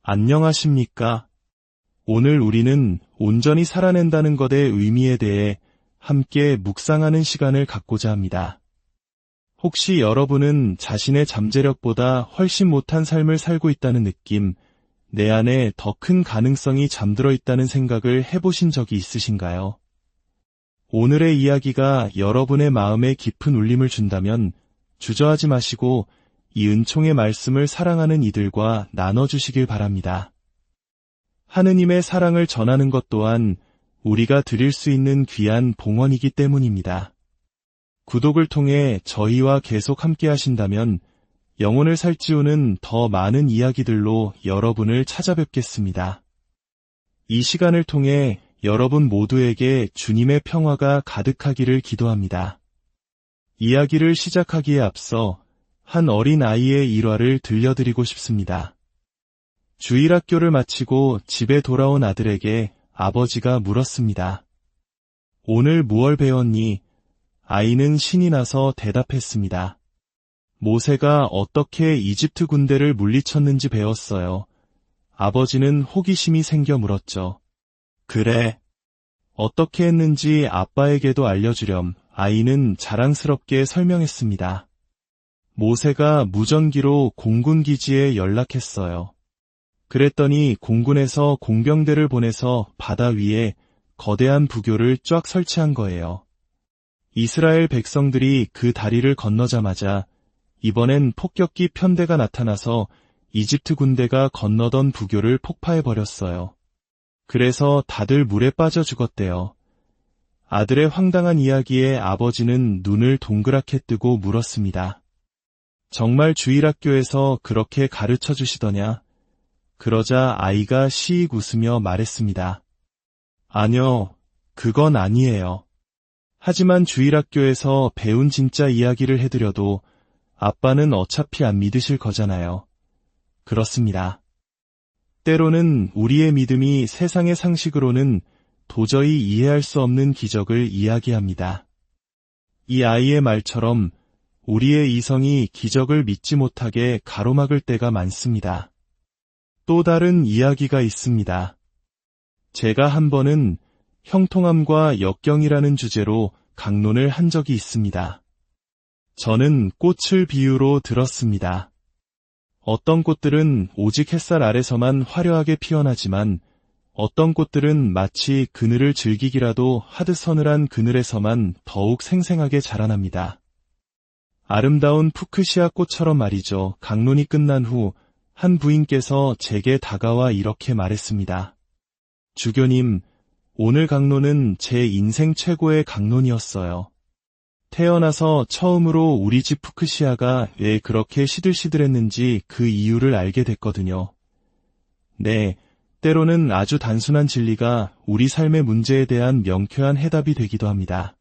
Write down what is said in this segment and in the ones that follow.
안녕하십니까? 오늘 우리는 온전히 살아낸다는 것의 의미에 대해 함께 묵상하는 시간을 갖고자 합니다. 혹시 여러분은 자신의 잠재력보다 훨씬 못한 삶을 살고 있다는 느낌, 내 안에 더 큰 가능성이 잠들어 있다는 생각을 해보신 적이 있으신가요? 오늘의 이야기가 여러분의 마음에 깊은 울림을 준다면 주저하지 마시고 이 은총의 말씀을 사랑하는 이들과 나눠주시길 바랍니다. 하느님의 사랑을 전하는 것 또한 우리가 드릴 수 있는 귀한 봉헌이기 때문입니다. 구독을 통해 저희와 계속 함께 하신다면 영혼을 살찌우는 더 많은 이야기들로 여러분을 찾아뵙겠습니다. 이 시간을 통해 여러분 모두에게 주님의 평화가 가득하기를 기도합니다. 이야기를 시작하기에 앞서 한 어린 아이의 일화를 들려드리고 싶습니다. 주일학교를 마치고 집에 돌아온 아들에게 아버지가 물었습니다. 오늘 무얼 배웠니? 아이는 신이 나서 대답했습니다. 모세가 어떻게 이집트 군대를 물리쳤는지 배웠어요. 아버지는 호기심이 생겨 물었죠. 그래. 어떻게 했는지 아빠에게도 알려주렴. 아이는 자랑스럽게 설명했습니다. 모세가 무전기로 공군기지에 연락했어요. 그랬더니 공군에서 공병대를 보내서 바다 위에 거대한 부교를 쫙 설치한 거예요. 이스라엘 백성들이 그 다리를 건너자마자 이번엔 폭격기 편대가 나타나서 이집트 군대가 건너던 부교를 폭파해버렸어요. 그래서 다들 물에 빠져 죽었대요. 아들의 황당한 이야기에 아버지는 눈을 동그랗게 뜨고 물었습니다. 정말 주일학교에서 그렇게 가르쳐 주시더냐? 그러자 아이가 시익 웃으며 말했습니다. 아니요, 그건 아니에요. 하지만 주일학교에서 배운 진짜 이야기를 해드려도 아빠는 어차피 안 믿으실 거잖아요. 그렇습니다. 때로는 우리의 믿음이 세상의 상식으로는 도저히 이해할 수 없는 기적을 이야기합니다. 이 아이의 말처럼 우리의 이성이 기적을 믿지 못하게 가로막을 때가 많습니다. 또 다른 이야기가 있습니다. 제가 한 번은 형통함과 역경이라는 주제로 강론을 한 적이 있습니다. 저는 꽃을 비유로 들었습니다. 어떤 꽃들은 오직 햇살 아래서만 화려하게 피어나지만 어떤 꽃들은 마치 그늘을 즐기기라도 하듯 서늘한 그늘에서만 더욱 생생하게 자라납니다. 아름다운 푸크시아 꽃처럼 말이죠. 강론이 끝난 후 한 부인께서 제게 다가와 이렇게 말했습니다. 주교님, 오늘 강론은 제 인생 최고의 강론이었어요. 태어나서 처음으로 우리 집 푸크시아가 왜 그렇게 시들시들했는지 그 이유를 알게 됐거든요. 네, 때로는 아주 단순한 진리가 우리 삶의 문제에 대한 명쾌한 해답이 되기도 합니다.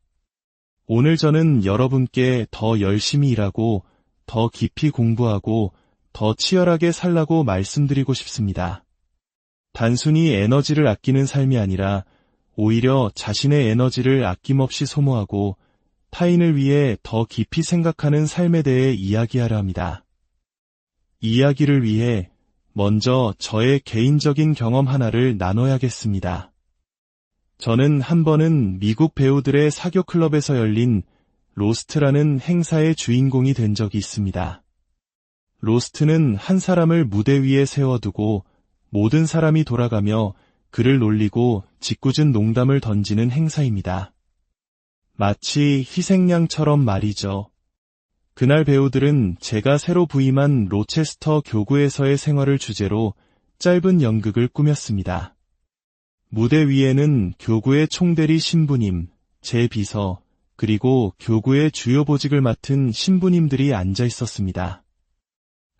오늘 저는 여러분께 더 열심히 일하고 더 깊이 공부하고 더 치열하게 살라고 말씀드리고 싶습니다. 단순히 에너지를 아끼는 삶이 아니라 오히려 자신의 에너지를 아낌없이 소모하고 타인을 위해 더 깊이 생각하는 삶에 대해 이야기하려 합니다. 이야기를 위해 먼저 저의 개인적인 경험 하나를 나눠야겠습니다. 저는 한 번은 미국 배우들의 사교 클럽에서 열린 로스트라는 행사의 주인공이 된 적이 있습니다. 로스트는 한 사람을 무대 위에 세워두고 모든 사람이 돌아가며 그를 놀리고 짓궂은 농담을 던지는 행사입니다. 마치 희생양처럼 말이죠. 그날 배우들은 제가 새로 부임한 로체스터 교구에서의 생활을 주제로 짧은 연극을 꾸몄습니다. 무대 위에는 교구의 총대리 신부님, 제 비서, 그리고 교구의 주요 보직을 맡은 신부님들이 앉아 있었습니다.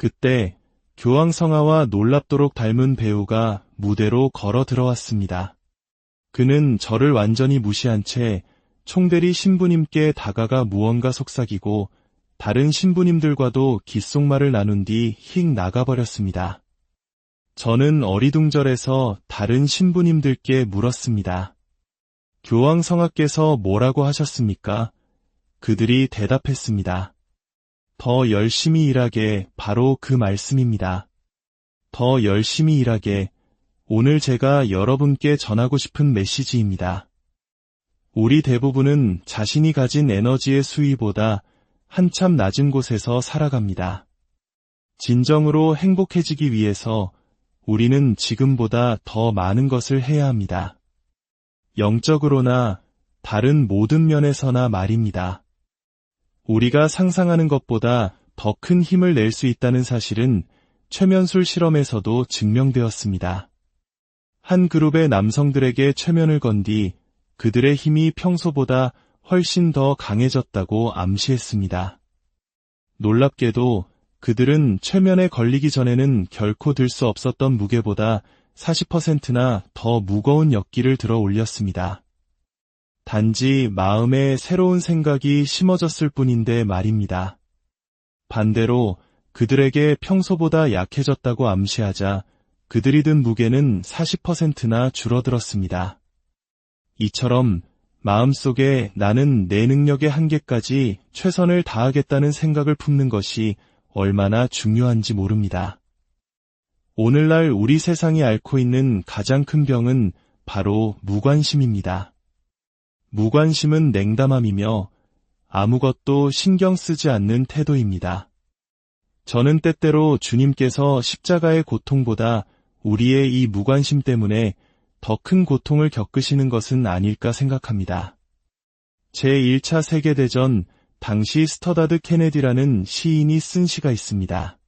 그때 교황성하와 놀랍도록 닮은 배우가 무대로 걸어 들어왔습니다. 그는 저를 완전히 무시한 채 총대리 신부님께 다가가 무언가 속삭이고 다른 신부님들과도 귓속말을 나눈 뒤 휙 나가버렸습니다. 저는 어리둥절해서 다른 신부님들께 물었습니다. 교황성하께서 뭐라고 하셨습니까? 그들이 대답했습니다. 더 열심히 일하게 바로 그 말씀입니다. 더 열심히 일하게 오늘 제가 여러분께 전하고 싶은 메시지입니다. 우리 대부분은 자신이 가진 에너지의 수위보다 한참 낮은 곳에서 살아갑니다. 진정으로 행복해지기 위해서 우리는 지금보다 더 많은 것을 해야 합니다. 영적으로나 다른 모든 면에서나 말입니다. 우리가 상상하는 것보다 더 큰 힘을 낼 수 있다는 사실은 최면술 실험에서도 증명되었습니다. 한 그룹의 남성들에게 최면을 건 뒤 그들의 힘이 평소보다 훨씬 더 강해졌다고 암시했습니다. 놀랍게도 그들은 최면에 걸리기 전에는 결코 들 수 없었던 무게보다 40%나 더 무거운 역기를 들어 올렸습니다. 단지 마음에 새로운 생각이 심어졌을 뿐인데 말입니다. 반대로 그들에게 평소보다 약해졌다고 암시하자 그들이 든 무게는 40%나 줄어들었습니다. 이처럼 마음속에 나는 내 능력의 한계까지 최선을 다하겠다는 생각을 품는 것이 얼마나 중요한지 모릅니다. 오늘날 우리 세상이 앓고 있는 가장 큰 병은 바로 무관심입니다. 무관심은 냉담함이며 아무것도 신경 쓰지 않는 태도입니다. 저는 때때로 주님께서 십자가의 고통보다 우리의 이 무관심 때문에 더 큰 고통을 겪으시는 것은 아닐까 생각합니다. 제1차 세계대전 당시 스터다드 케네디라는 시인이 쓴 시가 있습니다.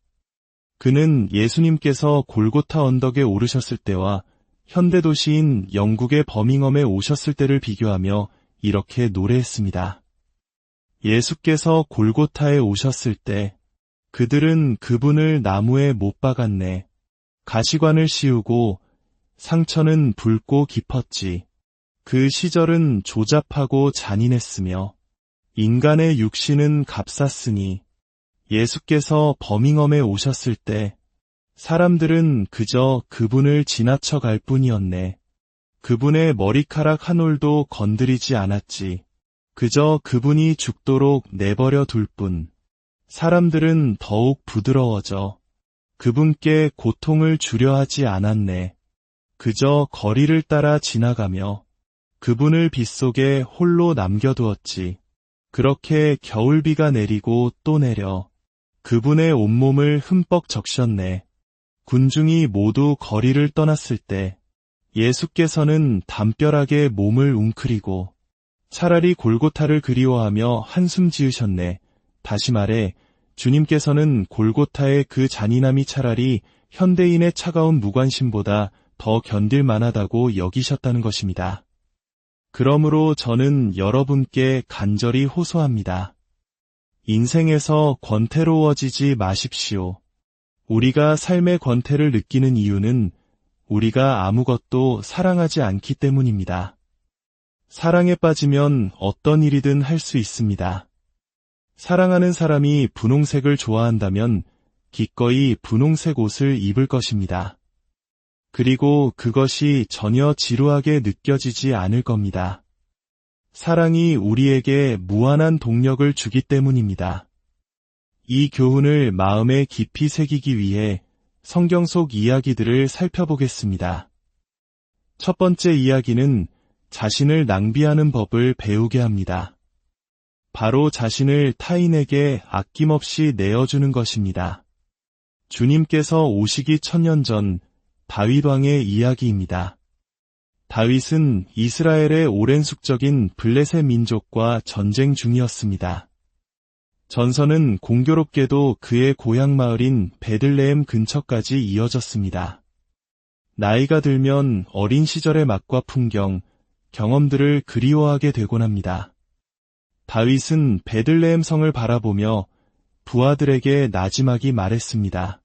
그는 예수님께서 골고타 언덕에 오르셨을 때와 현대도시인 영국의 버밍엄에 오셨을 때를 비교하며 이렇게 노래했습니다. 예수께서 골고타에 오셨을 때 그들은 그분을 나무에 못 박았네. 가시관을 씌우고 상처는 붉고 깊었지. 그 시절은 조잡하고 잔인했으며 인간의 육신은 값쌌으니 예수께서 버밍엄에 오셨을 때 사람들은 그저 그분을 지나쳐 갈 뿐이었네. 그분의 머리카락 한 올도 건드리지 않았지. 그저 그분이 죽도록 내버려 둘 뿐. 사람들은 더욱 부드러워져 그분께 고통을 주려 하지 않았네. 그저 거리를 따라 지나가며 그분을 빗속에 홀로 남겨두었지. 그렇게 겨울비가 내리고 또 내려 그분의 온몸을 흠뻑 적셨네. 군중이 모두 거리를 떠났을 때 예수께서는 담벼락에 몸을 웅크리고 차라리 골고타를 그리워하며 한숨 지으셨네. 다시 말해 주님께서는 골고타의 그 잔인함이 차라리 현대인의 차가운 무관심보다 더 견딜 만하다고 여기셨다는 것입니다. 그러므로 저는 여러분께 간절히 호소합니다. 인생에서 권태로워지지 마십시오. 우리가 삶의 권태를 느끼는 이유는 우리가 아무것도 사랑하지 않기 때문입니다. 사랑에 빠지면 어떤 일이든 할 수 있습니다. 사랑하는 사람이 분홍색을 좋아한다면 기꺼이 분홍색 옷을 입을 것입니다. 그리고 그것이 전혀 지루하게 느껴지지 않을 겁니다. 사랑이 우리에게 무한한 동력을 주기 때문입니다. 이 교훈을 마음에 깊이 새기기 위해 성경 속 이야기들을 살펴보겠습니다. 첫 번째 이야기는 자신을 낭비하는 법을 배우게 합니다. 바로 자신을 타인에게 아낌없이 내어주는 것입니다. 주님께서 오시기 1000년 전 다윗 왕의 이야기입니다. 다윗은 이스라엘의 오랜 숙적인 블레셋 민족과 전쟁 중이었습니다. 전선은 공교롭게도 그의 고향 마을인 베들레헴 근처까지 이어졌습니다. 나이가 들면 어린 시절의 맛과 풍경, 경험들을 그리워하게 되곤 합니다. 다윗은 베들레헴 성을 바라보며 부하들에게 나지막이 말했습니다.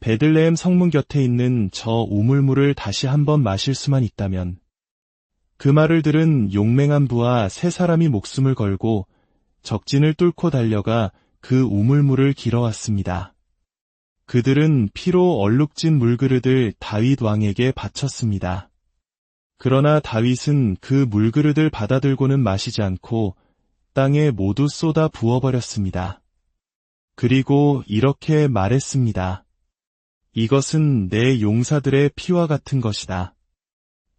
베들레헴 성문 곁에 있는 저 우물물을 다시 한번 마실 수만 있다면. 그 말을 들은 용맹한 부하 3사람이 목숨을 걸고 적진을 뚫고 달려가 그 우물물을 길어왔습니다. 그들은 피로 얼룩진 물그릇을 다윗 왕에게 바쳤습니다. 그러나 다윗은 그 물그릇을 받아들고는 마시지 않고 땅에 모두 쏟아 부어버렸습니다. 그리고 이렇게 말했습니다. 이것은 내 용사들의 피와 같은 것이다.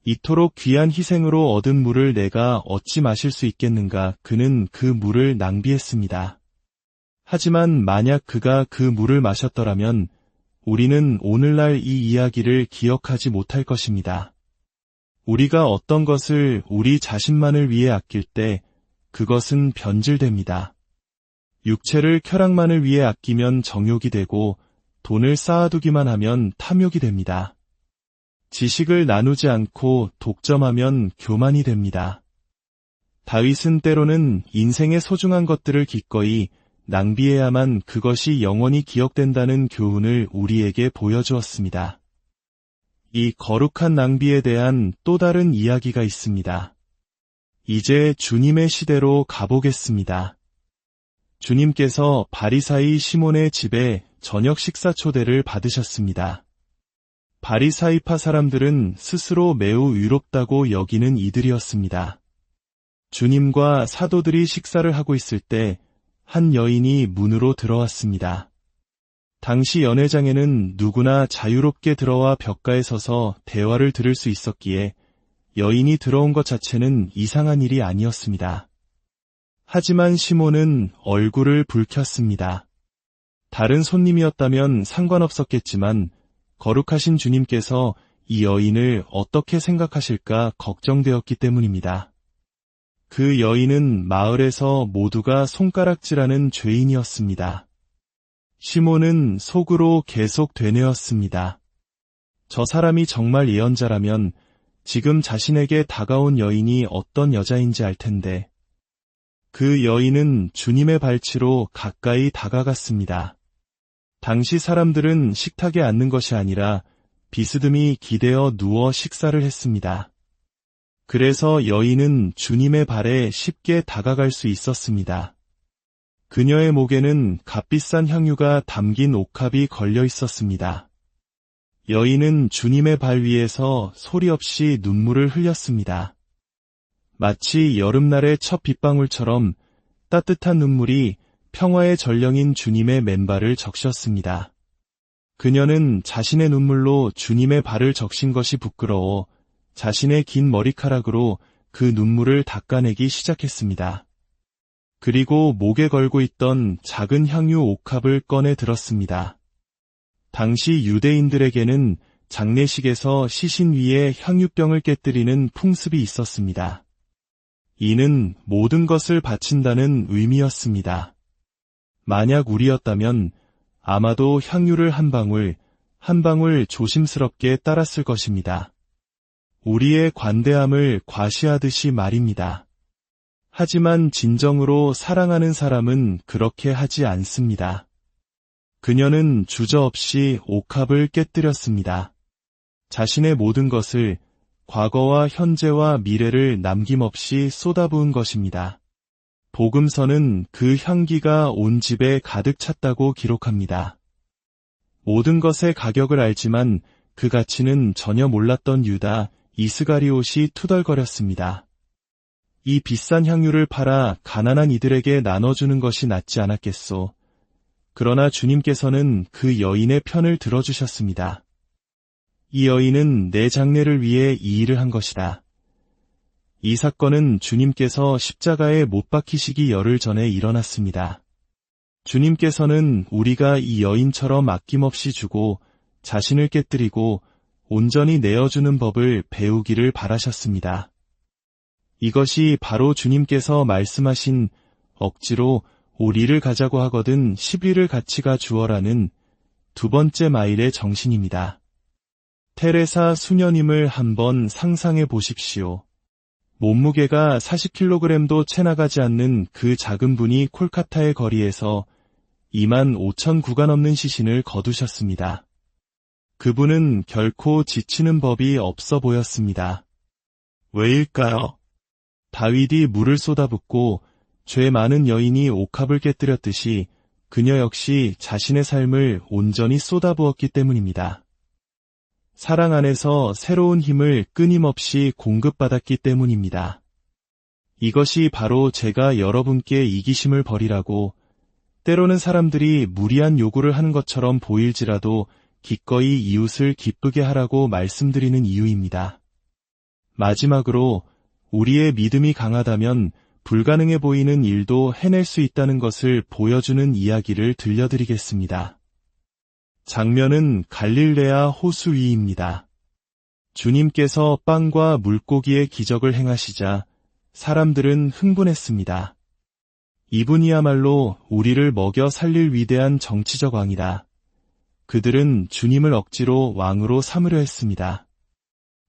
이토록 귀한 희생으로 얻은 물을 내가 어찌 마실 수 있겠는가. 그는 그 물을 낭비했습니다. 하지만 만약 그가 그 물을 마셨더라면 우리는 오늘날 이 이야기를 기억하지 못할 것입니다. 우리가 어떤 것을 우리 자신만을 위해 아낄 때 그것은 변질됩니다. 육체를 쾌락만을 위해 아끼면 정욕이 되고 돈을 쌓아두기만 하면 탐욕이 됩니다. 지식을 나누지 않고 독점하면 교만이 됩니다. 다윗은 때로는 인생의 소중한 것들을 기꺼이 낭비해야만 그것이 영원히 기억된다는 교훈을 우리에게 보여주었습니다. 이 거룩한 낭비에 대한 또 다른 이야기가 있습니다. 이제 주님의 시대로 가보겠습니다. 주님께서 바리사이 시몬의 집에 저녁 식사 초대를 받으셨습니다. 바리사이파 사람들은 스스로 매우 의롭다고 여기는 이들이었습니다. 주님과 사도들이 식사를 하고 있을 때 한 여인이 문으로 들어왔습니다. 당시 연회장에는 누구나 자유롭게 들어와 벽가에 서서 대화를 들을 수 있었기에 여인이 들어온 것 자체는 이상한 일이 아니었습니다. 하지만 시몬은 얼굴을 붉혔습니다. 다른 손님이었다면 상관없었겠지만 거룩하신 주님께서 이 여인을 어떻게 생각하실까 걱정되었기 때문입니다. 그 여인은 마을에서 모두가 손가락질하는 죄인이었습니다. 시몬은 속으로 계속 되뇌었습니다. 저 사람이 정말 예언자라면 지금 자신에게 다가온 여인이 어떤 여자인지 알 텐데. 그 여인은 주님의 발치로 가까이 다가갔습니다. 당시 사람들은 식탁에 앉는 것이 아니라 비스듬히 기대어 누워 식사를 했습니다. 그래서 여인은 주님의 발에 쉽게 다가갈 수 있었습니다. 그녀의 목에는 값비싼 향유가 담긴 옥합이 걸려 있었습니다. 여인은 주님의 발 위에서 소리 없이 눈물을 흘렸습니다. 마치 여름날의 첫 빗방울처럼 따뜻한 눈물이 평화의 전령인 주님의 맨발을 적셨습니다. 그녀는 자신의 눈물로 주님의 발을 적신 것이 부끄러워 자신의 긴 머리카락으로 그 눈물을 닦아내기 시작했습니다. 그리고 목에 걸고 있던 작은 향유 옥합을 꺼내 들었습니다. 당시 유대인들에게는 장례식에서 시신 위에 향유병을 깨뜨리는 풍습이 있었습니다. 이는 모든 것을 바친다는 의미였습니다. 만약 우리였다면 아마도 향유를 한 방울 조심스럽게 따랐을 것입니다. 우리의 관대함을 과시하듯이 말입니다. 하지만 진정으로 사랑하는 사람은 그렇게 하지 않습니다. 그녀는 주저없이 옥합을 깨뜨렸습니다. 자신의 모든 것을, 과거와 현재와 미래를 남김없이 쏟아부은 것입니다. 복음서는 그 향기가 온 집에 가득 찼다고 기록합니다. 모든 것의 가격을 알지만 그 가치는 전혀 몰랐던 유다 이스가리옷이 투덜거렸습니다. 이 비싼 향유를 팔아 가난한 이들에게 나눠주는 것이 낫지 않았겠소. 그러나 주님께서는 그 여인의 편을 들어주셨습니다. 이 여인은 내 장례를 위해 이 일을 한 것이다. 이 사건은 주님께서 십자가에 못 박히시기 열흘 전에 일어났습니다. 주님께서는 우리가 이 여인처럼 아낌없이 주고 자신을 깨뜨리고 온전히 내어주는 법을 배우기를 바라셨습니다. 이것이 바로 주님께서 말씀하신 억지로 오리를 가자고 하거든 10리를 같이 가주어라는 두 번째 마일의 정신입니다. 테레사 수녀님을 한번 상상해 보십시오. 몸무게가 40kg도 채 나가지 않는 그 작은 분이 콜카타의 거리에서 25,000구가 넘는 시신을 거두셨습니다. 그분은 결코 지치는 법이 없어 보였습니다. 왜일까요? 다윗이 물을 쏟아붓고 죄 많은 여인이 옥합을 깨뜨렸듯이 그녀 역시 자신의 삶을 온전히 쏟아부었기 때문입니다. 사랑 안에서 새로운 힘을 끊임없이 공급받았기 때문입니다. 이것이 바로 제가 여러분께 이기심을 버리라고, 때로는 사람들이 무리한 요구를 하는 것처럼 보일지라도 기꺼이 이웃을 기쁘게 하라고 말씀드리는 이유입니다. 마지막으로 우리의 믿음이 강하다면 불가능해 보이는 일도 해낼 수 있다는 것을 보여주는 이야기를 들려드리겠습니다. 장면은 갈릴레아 호수 위입니다. 주님께서 빵과 물고기의 기적을 행하시자 사람들은 흥분했습니다. 이분이야말로 우리를 먹여 살릴 위대한 정치적 왕이다. 그들은 주님을 억지로 왕으로 삼으려 했습니다.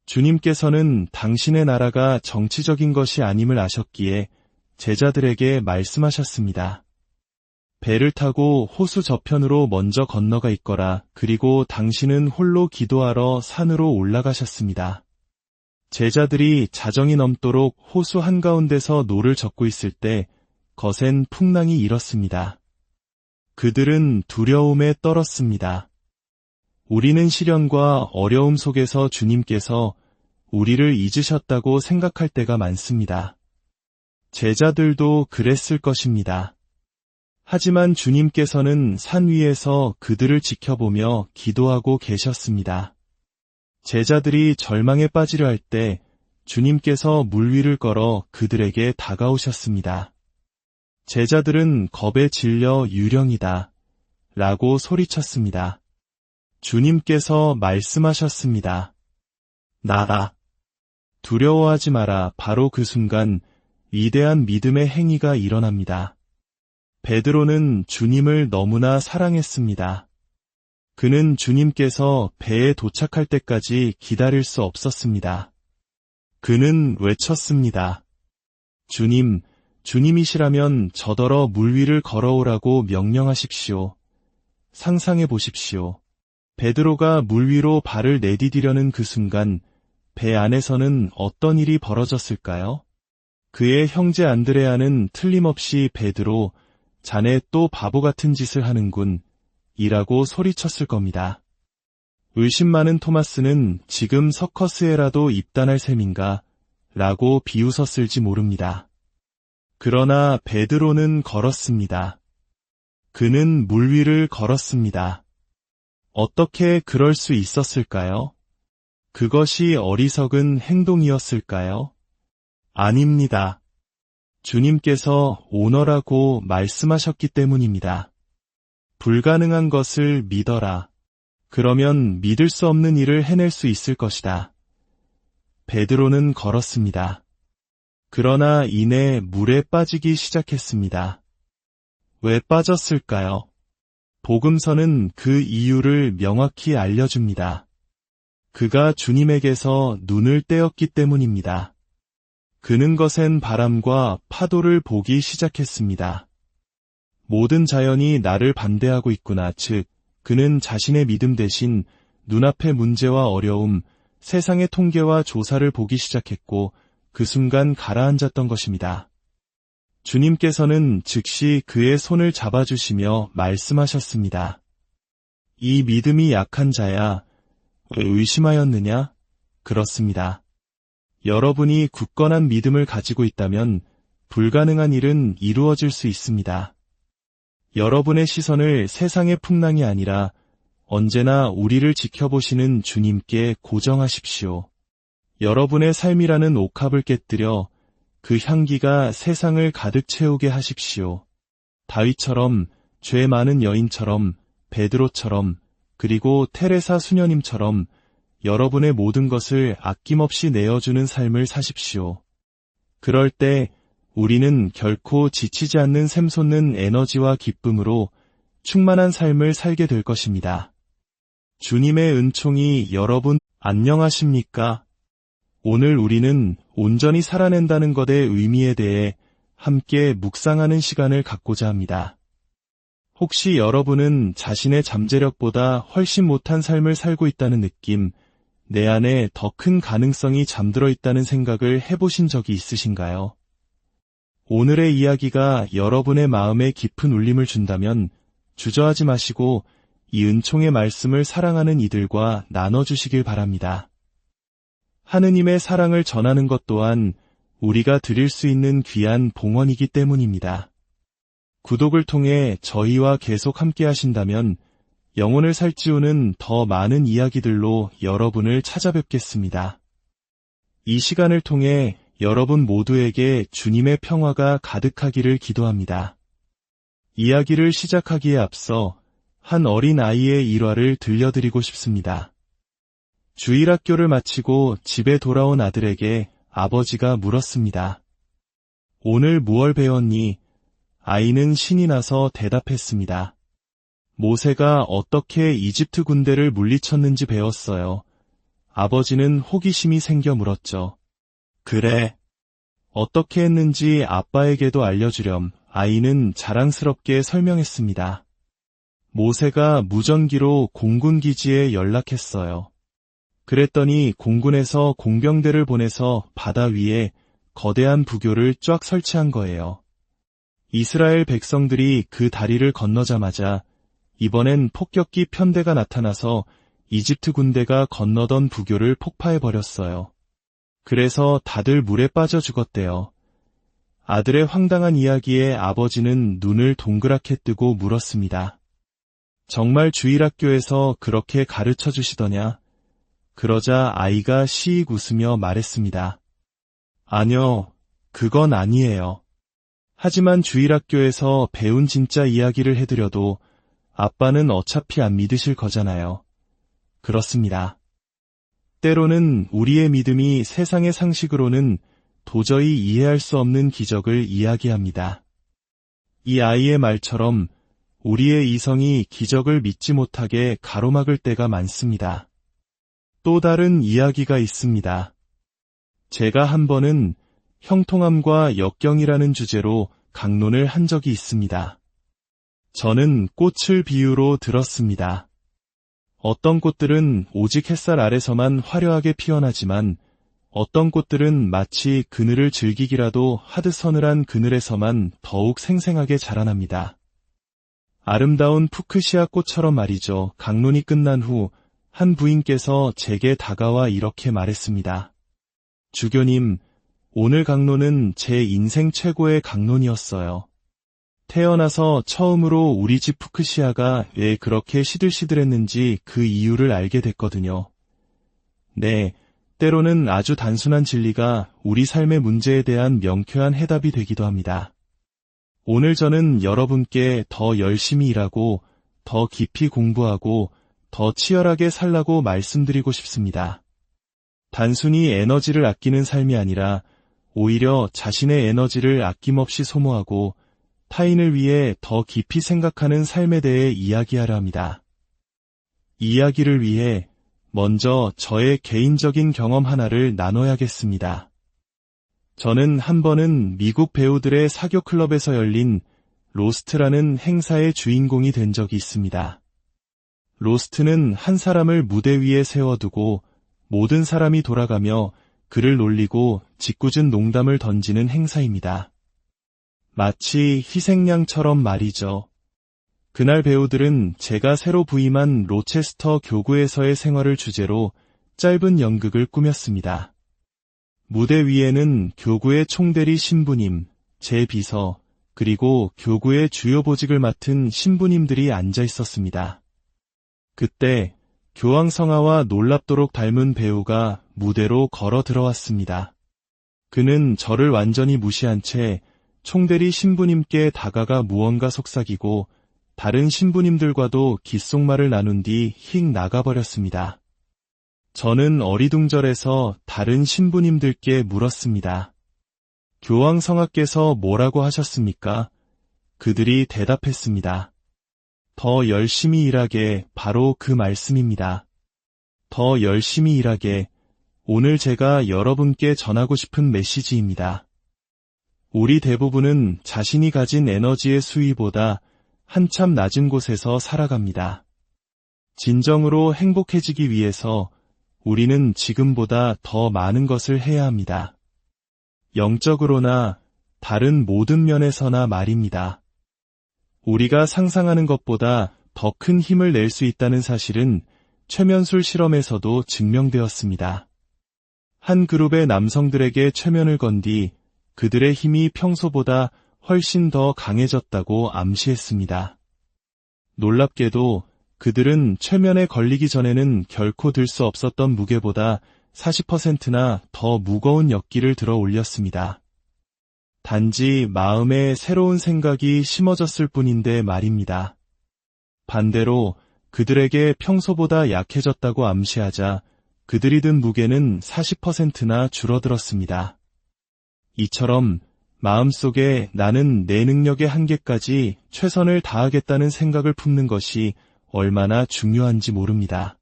주님께서는 당신의 나라가 정치적인 것이 아님을 아셨기에 제자들에게 말씀하셨습니다. 배를 타고 호수 저편으로 먼저 건너가 있거라. 그리고 당신은 홀로 기도하러 산으로 올라가셨습니다. 제자들이 자정이 넘도록 호수 한가운데서 노를 젓고 있을 때 거센 풍랑이 일었습니다. 그들은 두려움에 떨었습니다. 우리는 시련과 어려움 속에서 주님께서 우리를 잊으셨다고 생각할 때가 많습니다. 제자들도 그랬을 것입니다. 하지만 주님께서는 산 위에서 그들을 지켜보며 기도하고 계셨습니다. 제자들이 절망에 빠지려 할 때 주님께서 물 위를 걸어 그들에게 다가오셨습니다. 제자들은 겁에 질려 유령이다 라고 소리쳤습니다. 주님께서 말씀하셨습니다. 나다. 두려워하지 마라. 바로 그 순간 위대한 믿음의 행위가 일어납니다. 베드로는 주님을 너무나 사랑했습니다. 그는 주님께서 배에 도착할 때까지 기다릴 수 없었습니다. 그는 외쳤습니다. 주님, 주님이시라면 저더러 물 위를 걸어오라고 명령하십시오. 상상해 보십시오. 베드로가 물 위로 발을 내디디려는 그 순간 배 안에서는 어떤 일이 벌어졌을까요? 그의 형제 안드레아는 틀림없이 베드로, 자네 또 바보 같은 짓을 하는군 이라고 소리쳤을 겁니다. 의심 많은 토마스는 지금 서커스에라도 입단할 셈인가 라고 비웃었을지 모릅니다. 그러나 베드로는 걸었습니다. 그는 물 위를 걸었습니다. 어떻게 그럴 수 있었을까요? 그것이 어리석은 행동이었을까요? 아닙니다. 주님께서 오너라고 말씀하셨기 때문입니다. 불가능한 것을 믿어라. 그러면 믿을 수 없는 일을 해낼 수 있을 것이다. 베드로는 걸었습니다. 그러나 이내 물에 빠지기 시작했습니다. 왜 빠졌을까요? 복음서는 그 이유를 명확히 알려줍니다. 그가 주님에게서 눈을 떼었기 때문입니다. 그는 거센 바람과 파도를 보기 시작했습니다. 모든 자연이 나를 반대하고 있구나. 즉, 그는 자신의 믿음 대신 눈앞의 문제와 어려움, 세상의 통계와 조사를 보기 시작했고 그 순간 가라앉았던 것입니다. 주님께서는 즉시 그의 손을 잡아주시며 말씀하셨습니다. 이 믿음이 약한 자야, 왜 의심하였느냐? 그렇습니다. 여러분이 굳건한 믿음을 가지고 있다면 불가능한 일은 이루어질 수 있습니다. 여러분의 시선을 세상의 풍랑이 아니라 언제나 우리를 지켜보시는 주님께 고정하십시오. 여러분의 삶이라는 옥합을 깨뜨려 그 향기가 세상을 가득 채우게 하십시오. 다윗처럼, 죄 많은 여인처럼, 베드로처럼, 그리고 테레사 수녀님처럼 여러분의 모든 것을 아낌없이 내어주는 삶을 사십시오. 그럴 때 우리는 결코 지치지 않는 샘솟는 에너지와 기쁨으로 충만한 삶을 살게 될 것입니다. 주님의 은총이 여러분 안녕하십니까? 오늘 우리는 온전히 살아낸다는 것의 의미에 대해 함께 묵상하는 시간을 갖고자 합니다. 혹시 여러분은 자신의 잠재력보다 훨씬 못한 삶을 살고 있다는 느낌, 내 안에 더 큰 가능성이 잠들어 있다는 생각을 해보신 적이 있으신가요? 오늘의 이야기가 여러분의 마음에 깊은 울림을 준다면 주저하지 마시고 이 은총의 말씀을 사랑하는 이들과 나눠주시길 바랍니다. 하느님의 사랑을 전하는 것 또한 우리가 드릴 수 있는 귀한 봉헌이기 때문입니다. 구독을 통해 저희와 계속 함께 하신다면 영혼을 살찌우는 더 많은 이야기들로 여러분을 찾아뵙겠습니다. 이 시간을 통해 여러분 모두에게 주님의 평화가 가득하기를 기도합니다. 이야기를 시작하기에 앞서 한 어린 아이의 일화를 들려드리고 싶습니다. 주일학교를 마치고 집에 돌아온 아들에게 아버지가 물었습니다. 오늘 무얼 배웠니? 아이는 신이 나서 대답했습니다. 모세가 어떻게 이집트 군대를 물리쳤는지 배웠어요. 아버지는 호기심이 생겨 물었죠. 그래. 어떻게 했는지 아빠에게도 알려주렴. 아이는 자랑스럽게 설명했습니다. 모세가 무전기로 공군기지에 연락했어요. 그랬더니 공군에서 공병대를 보내서 바다 위에 거대한 부교를 쫙 설치한 거예요. 이스라엘 백성들이 그 다리를 건너자마자 이번엔 폭격기 편대가 나타나서 이집트 군대가 건너던 부교를 폭파해버렸어요. 그래서 다들 물에 빠져 죽었대요. 아들의 황당한 이야기에 아버지는 눈을 동그랗게 뜨고 물었습니다. 정말 주일학교에서 그렇게 가르쳐 주시더냐? 그러자 아이가 시익 웃으며 말했습니다. 아니요, 그건 아니에요. 하지만 주일학교에서 배운 진짜 이야기를 해드려도 아빠는 어차피 안 믿으실 거잖아요. 그렇습니다. 때로는 우리의 믿음이 세상의 상식으로는 도저히 이해할 수 없는 기적을 이야기합니다. 이 아이의 말처럼 우리의 이성이 기적을 믿지 못하게 가로막을 때가 많습니다. 또 다른 이야기가 있습니다. 제가 한 번은 형통함과 역경이라는 주제로 강론을 한 적이 있습니다. 저는 꽃을 비유로 들었습니다. 어떤 꽃들은 오직 햇살 아래서만 화려하게 피어나지만 어떤 꽃들은 마치 그늘을 즐기기라도 하듯 서늘한 그늘에서만 더욱 생생하게 자라납니다. 아름다운 푸크시아 꽃처럼 말이죠. 강론이 끝난 후 한 부인께서 제게 다가와 이렇게 말했습니다. 주교님, 오늘 강론은 제 인생 최고의 강론이었어요. 태어나서 처음으로 우리 집 푸크시아가 왜 그렇게 시들시들했는지 그 이유를 알게 됐거든요. 네, 때로는 아주 단순한 진리가 우리 삶의 문제에 대한 명쾌한 해답이 되기도 합니다. 오늘 저는 여러분께 더 열심히 일하고 더 깊이 공부하고 더 치열하게 살라고 말씀드리고 싶습니다. 단순히 에너지를 아끼는 삶이 아니라 오히려 자신의 에너지를 아낌없이 소모하고 타인을 위해 더 깊이 생각하는 삶에 대해 이야기하려 합니다. 이야기를 위해 먼저 저의 개인적인 경험 하나를 나눠야겠습니다. 저는 한 번은 미국 배우들의 사교 클럽에서 열린 로스트라는 행사의 주인공이 된 적이 있습니다. 로스트는 한 사람을 무대 위에 세워두고 모든 사람이 돌아가며 그를 놀리고 짓궂은 농담을 던지는 행사입니다. 마치 희생양처럼 말이죠. 그날 배우들은 제가 새로 부임한 로체스터 교구에서의 생활을 주제로 짧은 연극을 꾸몄습니다. 무대 위에는 교구의 총대리 신부님, 제 비서, 그리고 교구의 주요 보직을 맡은 신부님들이 앉아 있었습니다. 그때 교황성하와 놀랍도록 닮은 배우가 무대로 걸어 들어왔습니다. 그는 저를 완전히 무시한 채 총대리 신부님께 다가가 무언가 속삭이고 다른 신부님들과도 귓속말을 나눈 뒤 휙 나가버렸습니다. 저는 어리둥절해서 다른 신부님들께 물었습니다. 교황성하께서 뭐라고 하셨습니까? 그들이 대답했습니다. 더 열심히 일하게, 바로 그 말씀입니다. 더 열심히 일하게, 오늘 제가 여러분께 전하고 싶은 메시지입니다. 우리 대부분은 자신이 가진 에너지의 수위보다 한참 낮은 곳에서 살아갑니다. 진정으로 행복해지기 위해서 우리는 지금보다 더 많은 것을 해야 합니다. 영적으로나 다른 모든 면에서나 말입니다. 우리가 상상하는 것보다 더 큰 힘을 낼 수 있다는 사실은 최면술 실험에서도 증명되었습니다. 한 그룹의 남성들에게 최면을 건 뒤 그들의 힘이 평소보다 훨씬 더 강해졌다고 암시했습니다. 놀랍게도 그들은 최면에 걸리기 전에는 결코 들 수 없었던 무게보다 40%나 더 무거운 역기를 들어 올렸습니다. 단지 마음에 새로운 생각이 심어졌을 뿐인데 말입니다. 반대로 그들에게 평소보다 약해졌다고 암시하자 그들이 든 무게는 40%나 줄어들었습니다. 이처럼 마음속에 나는 내 능력의 한계까지 최선을 다하겠다는 생각을 품는 것이 얼마나 중요한지 모릅니다.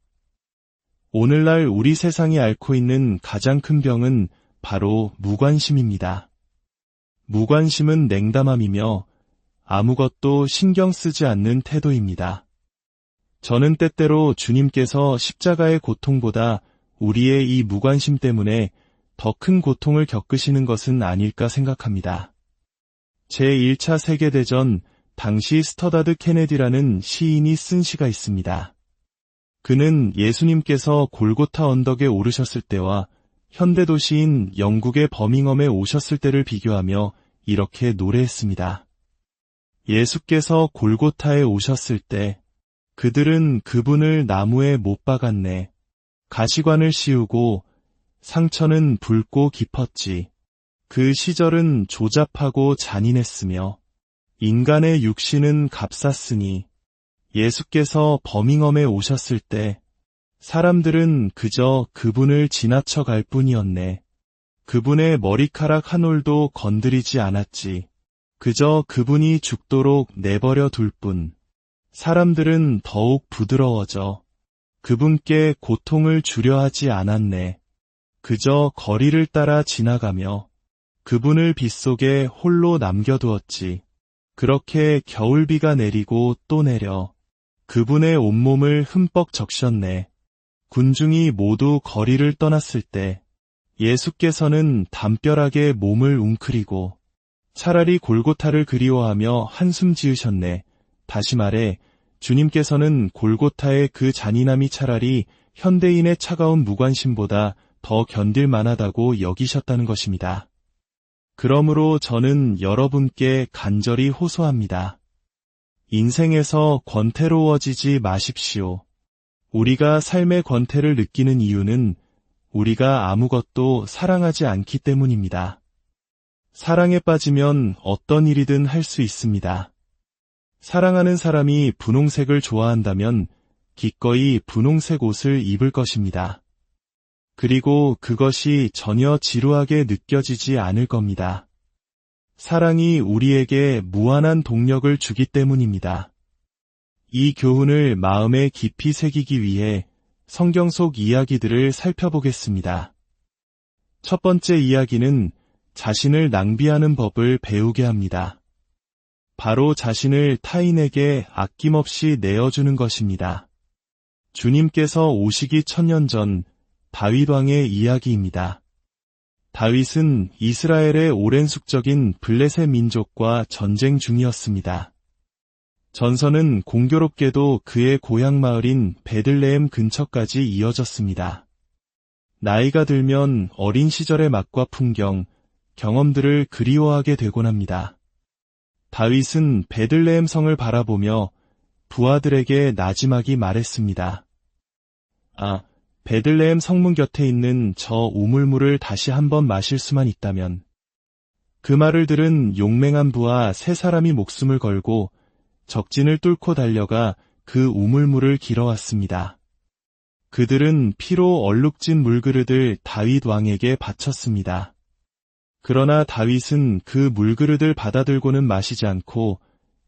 오늘날 우리 세상이 앓고 있는 가장 큰 병은 바로 무관심입니다. 무관심은 냉담함이며 아무것도 신경 쓰지 않는 태도입니다. 저는 때때로 주님께서 십자가의 고통보다 우리의 이 무관심 때문에 더 큰 고통을 겪으시는 것은 아닐까 생각합니다. 제1차 세계대전 당시 스터다드 케네디라는 시인이 쓴 시가 있습니다. 그는 예수님께서 골고타 언덕에 오르셨을 때와 현대 도시인 영국의 버밍엄에 오셨을 때를 비교하며 이렇게 노래했습니다. 예수께서 골고타에 오셨을 때 그들은 그분을 나무에 못 박았네. 가시관을 씌우고 상처는 붉고 깊었지. 그 시절은 조잡하고 잔인했으며 인간의 육신은 값쌌으니 예수께서 버밍엄에 오셨을 때 사람들은 그저 그분을 지나쳐 갈 뿐이었네. 그분의 머리카락 한 올도 건드리지 않았지. 그저 그분이 죽도록 내버려 둘 뿐. 사람들은 더욱 부드러워져 그분께 고통을 주려 하지 않았네. 그저 거리를 따라 지나가며 그분을 빗속에 홀로 남겨두었지. 그렇게 겨울비가 내리고 또 내려 그분의 온몸을 흠뻑 적셨네. 군중이 모두 거리를 떠났을 때 예수께서는 담벼락에 몸을 웅크리고 차라리 골고타를 그리워하며 한숨 지으셨네. 다시 말해 주님께서는 골고타의 그 잔인함이 차라리 현대인의 차가운 무관심보다 더 견딜 만하다고 여기셨다는 것입니다. 그러므로 저는 여러분께 간절히 호소합니다. 인생에서 권태로워지지 마십시오. 우리가 삶의 권태를 느끼는 이유는 우리가 아무것도 사랑하지 않기 때문입니다. 사랑에 빠지면 어떤 일이든 할 수 있습니다. 사랑하는 사람이 분홍색을 좋아한다면 기꺼이 분홍색 옷을 입을 것입니다. 그리고 그것이 전혀 지루하게 느껴지지 않을 겁니다. 사랑이 우리에게 무한한 동력을 주기 때문입니다. 이 교훈을 마음에 깊이 새기기 위해 성경 속 이야기들을 살펴보겠습니다. 첫 번째 이야기는 자신을 낭비하는 법을 배우게 합니다. 바로 자신을 타인에게 아낌없이 내어주는 것입니다. 주님께서 오시기 1000년 전 다윗 왕의 이야기입니다. 다윗은 이스라엘의 오랜 숙적인 블레셋 민족과 전쟁 중이었습니다. 전선은 공교롭게도 그의 고향 마을인 베들레헴 근처까지 이어졌습니다. 나이가 들면 어린 시절의 맛과 풍경, 경험들을 그리워하게 되곤 합니다. 다윗은 베들레헴 성을 바라보며 부하들에게 나지막이 말했습니다. 베들레헴 성문 곁에 있는 저 우물물을 다시 한번 마실 수만 있다면. 그 말을 들은 용맹한 부하 세 사람이 목숨을 걸고 적진을 뚫고 달려가 그 우물물을 길어왔습니다. 그들은 피로 얼룩진 물그릇을 다윗 왕에게 바쳤습니다. 그러나 다윗은 그 물그릇을 받아들고는 마시지 않고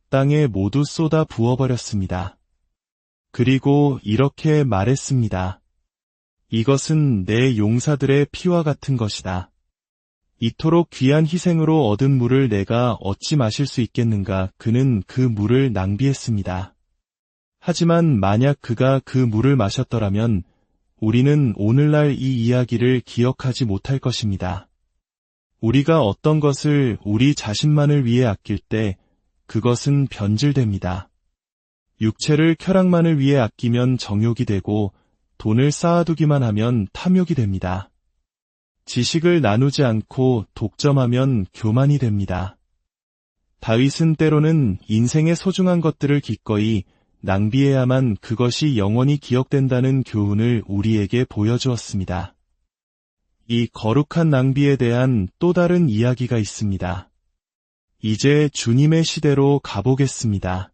땅에 모두 쏟아 부어버렸습니다. 그리고 이렇게 말했습니다. 이것은 내 용사들의 피와 같은 것이다. 이토록 귀한 희생으로 얻은 물을 내가 어찌 마실 수 있겠는가. 그는 그 물을 낭비했습니다. 하지만 만약 그가 그 물을 마셨더라면 우리는 오늘날 이 이야기를 기억하지 못할 것입니다. 우리가 어떤 것을 우리 자신만을 위해 아낄 때 그것은 변질됩니다. 육체를 쾌락만을 위해 아끼면 정욕이 되고 돈을 쌓아두기만 하면 탐욕이 됩니다. 지식을 나누지 않고 독점하면 교만이 됩니다. 다윗은 때로는 인생의 소중한 것들을 기꺼이 낭비해야만 그것이 영원히 기억된다는 교훈을 우리에게 보여주었습니다. 이 거룩한 낭비에 대한 또 다른 이야기가 있습니다. 이제 주님의 시대로 가보겠습니다.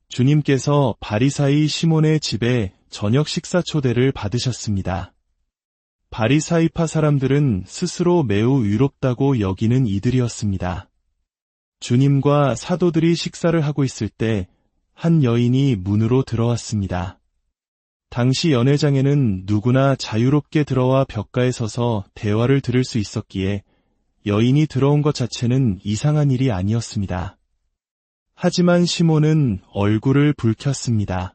주님께서 바리사이 시몬의 집에 저녁 식사 초대를 받으셨습니다. 바리사이파 사람들은 스스로 매우 의롭다고 여기는 이들이었습니다. 주님과 사도들이 식사를 하고 있을 때 한 여인이 문으로 들어왔습니다. 당시 연회장에는 누구나 자유롭게 들어와 벽가에 서서 대화를 들을 수 있었기에 여인이 들어온 것 자체는 이상한 일이 아니었습니다. 하지만 시몬은 얼굴을 붉혔습니다.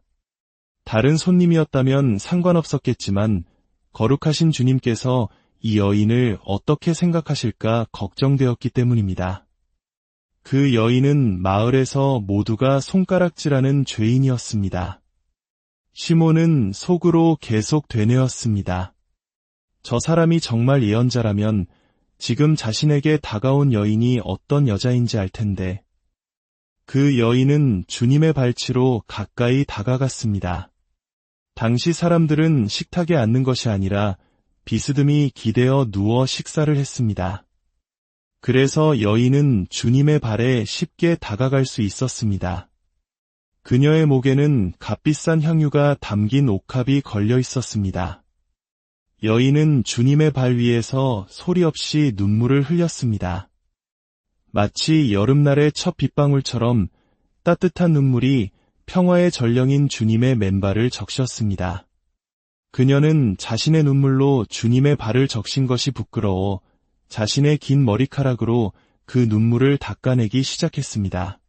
다른 손님이었다면 상관없었겠지만 거룩하신 주님께서 이 여인을 어떻게 생각하실까 걱정되었기 때문입니다. 그 여인은 마을에서 모두가 손가락질하는 죄인이었습니다. 시몬은 속으로 계속 되뇌었습니다. 저 사람이 정말 예언자라면 지금 자신에게 다가온 여인이 어떤 여자인지 알 텐데. 그 여인은 주님의 발치로 가까이 다가갔습니다. 당시 사람들은 식탁에 앉는 것이 아니라 비스듬히 기대어 누워 식사를 했습니다. 그래서 여인은 주님의 발에 쉽게 다가갈 수 있었습니다. 그녀의 목에는 값비싼 향유가 담긴 옥합이 걸려 있었습니다. 여인은 주님의 발 위에서 소리 없이 눈물을 흘렸습니다. 마치 여름날의 첫 빗방울처럼 따뜻한 눈물이 평화의 전령인 주님의 맨발을 적셨습니다. 그녀는 자신의 눈물로 주님의 발을 적신 것이 부끄러워 자신의 긴 머리카락으로 그 눈물을 닦아내기 시작했습니다.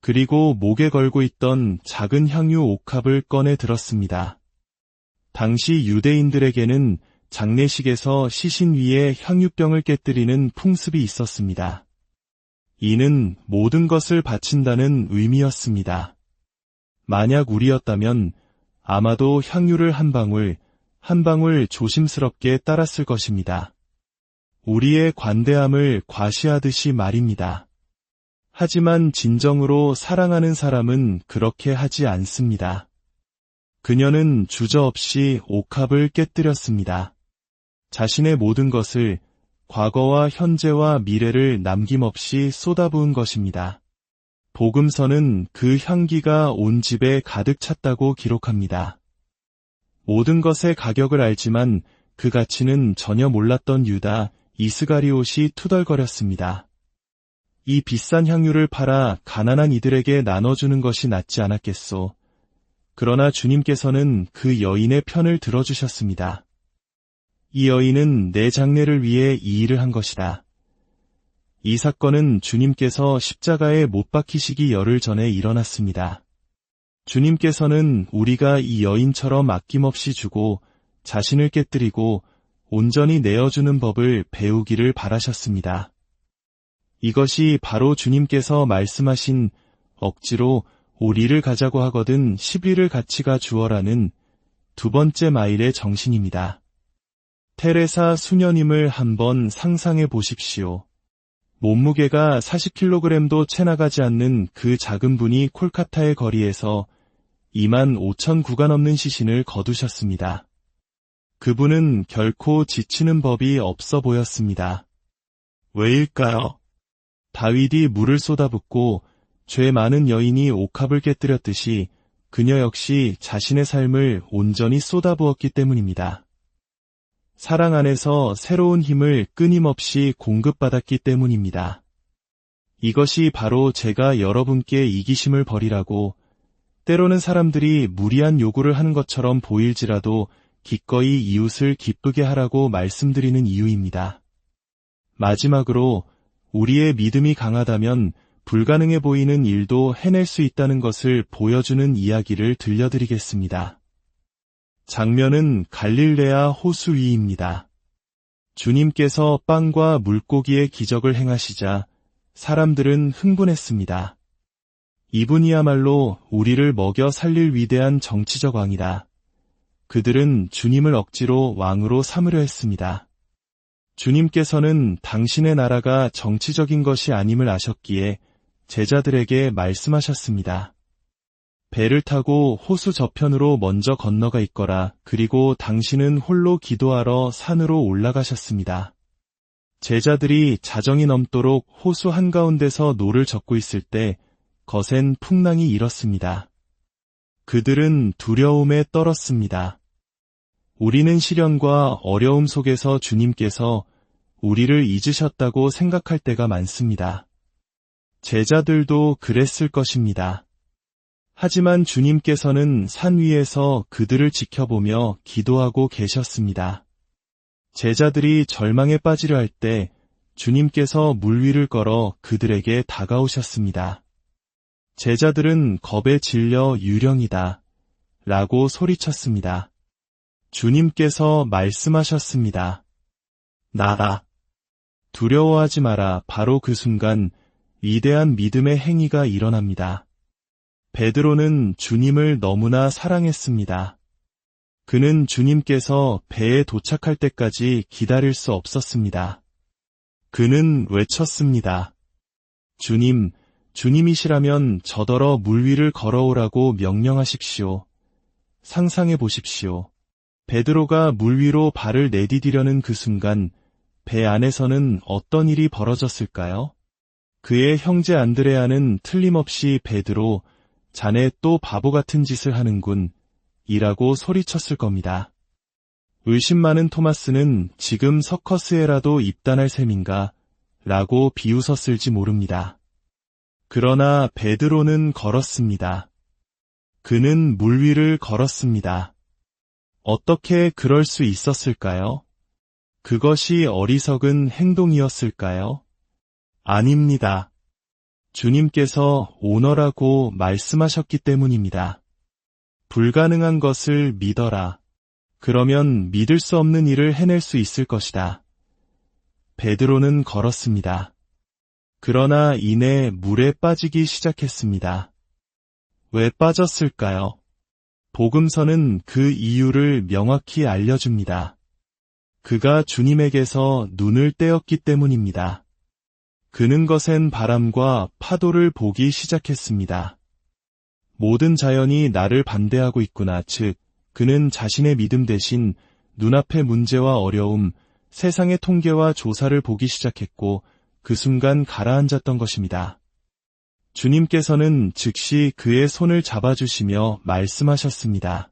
그리고 목에 걸고 있던 작은 향유 옥합을 꺼내 들었습니다. 당시 유대인들에게는 장례식에서 시신 위에 향유병을 깨뜨리는 풍습이 있었습니다. 이는 모든 것을 바친다는 의미였습니다. 만약 우리였다면 아마도 향유를 한 방울 조심스럽게 따랐을 것입니다. 우리의 관대함을 과시하듯이 말입니다. 하지만 진정으로 사랑하는 사람은 그렇게 하지 않습니다. 그녀는 주저없이 옥합을 깨뜨렸습니다. 자신의 모든 것을, 과거와 현재와 미래를 남김없이 쏟아부은 것입니다. 복음서는 그 향기가 온 집에 가득 찼다고 기록합니다. 모든 것의 가격을 알지만 그 가치는 전혀 몰랐던 유다 이스가리옷이 투덜거렸습니다. 이 비싼 향유를 팔아 가난한 이들에게 나눠주는 것이 낫지 않았겠소. 그러나 주님께서는 그 여인의 편을 들어주셨습니다. 이 여인은 내 장례를 위해 이 일을 한 것이다. 이 사건은 주님께서 십자가에 못 박히시기 열흘 전에 일어났습니다. 주님께서는 우리가 이 여인처럼 아낌없이 주고 자신을 깨뜨리고 온전히 내어주는 법을 배우기를 바라셨습니다. 이것이 바로 주님께서 말씀하신 억지로 오리를 가자고 하거든 10리를 같이 가 주어라는 두 번째 마일의 정신입니다. 테레사 수녀님을 한번 상상해 보십시오. 몸무게가 40kg도 채 나가지 않는 그 작은 분이 콜카타의 거리에서 25,000구가 넘는 시신을 거두셨습니다. 그분은 결코 지치는 법이 없어 보였습니다. 왜일까요? 다윗이 물을 쏟아붓고 죄 많은 여인이 옥합을 깨뜨렸듯이 그녀 역시 자신의 삶을 온전히 쏟아부었기 때문입니다. 사랑 안에서 새로운 힘을 끊임없이 공급받았기 때문입니다. 이것이 바로 제가 여러분께 이기심을 버리라고, 때로는 사람들이 무리한 요구를 하는 것처럼 보일지라도 기꺼이 이웃을 기쁘게 하라고 말씀드리는 이유입니다. 마지막으로 우리의 믿음이 강하다면 불가능해 보이는 일도 해낼 수 있다는 것을 보여주는 이야기를 들려드리겠습니다. 장면은 갈릴레아 호수 위입니다. 주님께서 빵과 물고기의 기적을 행하시자 사람들은 흥분했습니다. 이분이야말로 우리를 먹여 살릴 위대한 정치적 왕이다. 그들은 주님을 억지로 왕으로 삼으려 했습니다. 주님께서는 당신의 나라가 정치적인 것이 아님을 아셨기에 제자들에게 말씀하셨습니다. 배를 타고 호수 저편으로 먼저 건너가 있거라. 그리고 당신은 홀로 기도하러 산으로 올라가셨습니다. 제자들이 자정이 넘도록 호수 한가운데서 노를 젓고 있을 때 거센 풍랑이 일었습니다. 그들은 두려움에 떨었습니다. 우리는 시련과 어려움 속에서 주님께서 우리를 잊으셨다고 생각할 때가 많습니다. 제자들도 그랬을 것입니다. 하지만 주님께서는 산 위에서 그들을 지켜보며 기도하고 계셨습니다. 제자들이 절망에 빠지려 할 때 주님께서 물 위를 걸어 그들에게 다가오셨습니다. 제자들은 겁에 질려 유령이다 라고 소리쳤습니다. 주님께서 말씀하셨습니다. 나다. 두려워하지 마라. 바로 그 순간 위대한 믿음의 행위가 일어납니다. 베드로는 주님을 너무나 사랑했습니다. 그는 주님께서 배에 도착할 때까지 기다릴 수 없었습니다. 그는 외쳤습니다. 주님, 주님이시라면 저더러 물 위를 걸어오라고 명령하십시오. 상상해 보십시오. 베드로가 물 위로 발을 내디디려는 그 순간 배 안에서는 어떤 일이 벌어졌을까요? 그의 형제 안드레아는 틀림없이 베드로, 자네 또 바보 같은 짓을 하는군 이라고 소리쳤을 겁니다. 의심 많은 토마스는 지금 서커스에라도 입단할 셈인가 라고 비웃었을지 모릅니다. 그러나 베드로는 걸었습니다. 그는 물 위를 걸었습니다. 어떻게 그럴 수 있었을까요? 그것이 어리석은 행동이었을까요? 아닙니다. 주님께서 오너라고 말씀하셨기 때문입니다. 불가능한 것을 믿어라. 그러면 믿을 수 없는 일을 해낼 수 있을 것이다. 베드로는 걸었습니다. 그러나 이내 물에 빠지기 시작했습니다. 왜 빠졌을까요? 복음서는 그 이유를 명확히 알려줍니다. 그가 주님에게서 눈을 떼었기 때문입니다. 그는 거센 바람과 파도를 보기 시작했습니다. 모든 자연이 나를 반대하고 있구나. 즉, 그는 자신의 믿음 대신 눈앞의 문제와 어려움, 세상의 통계와 조사를 보기 시작했고 그 순간 가라앉았던 것입니다. 주님께서는 즉시 그의 손을 잡아주시며 말씀하셨습니다.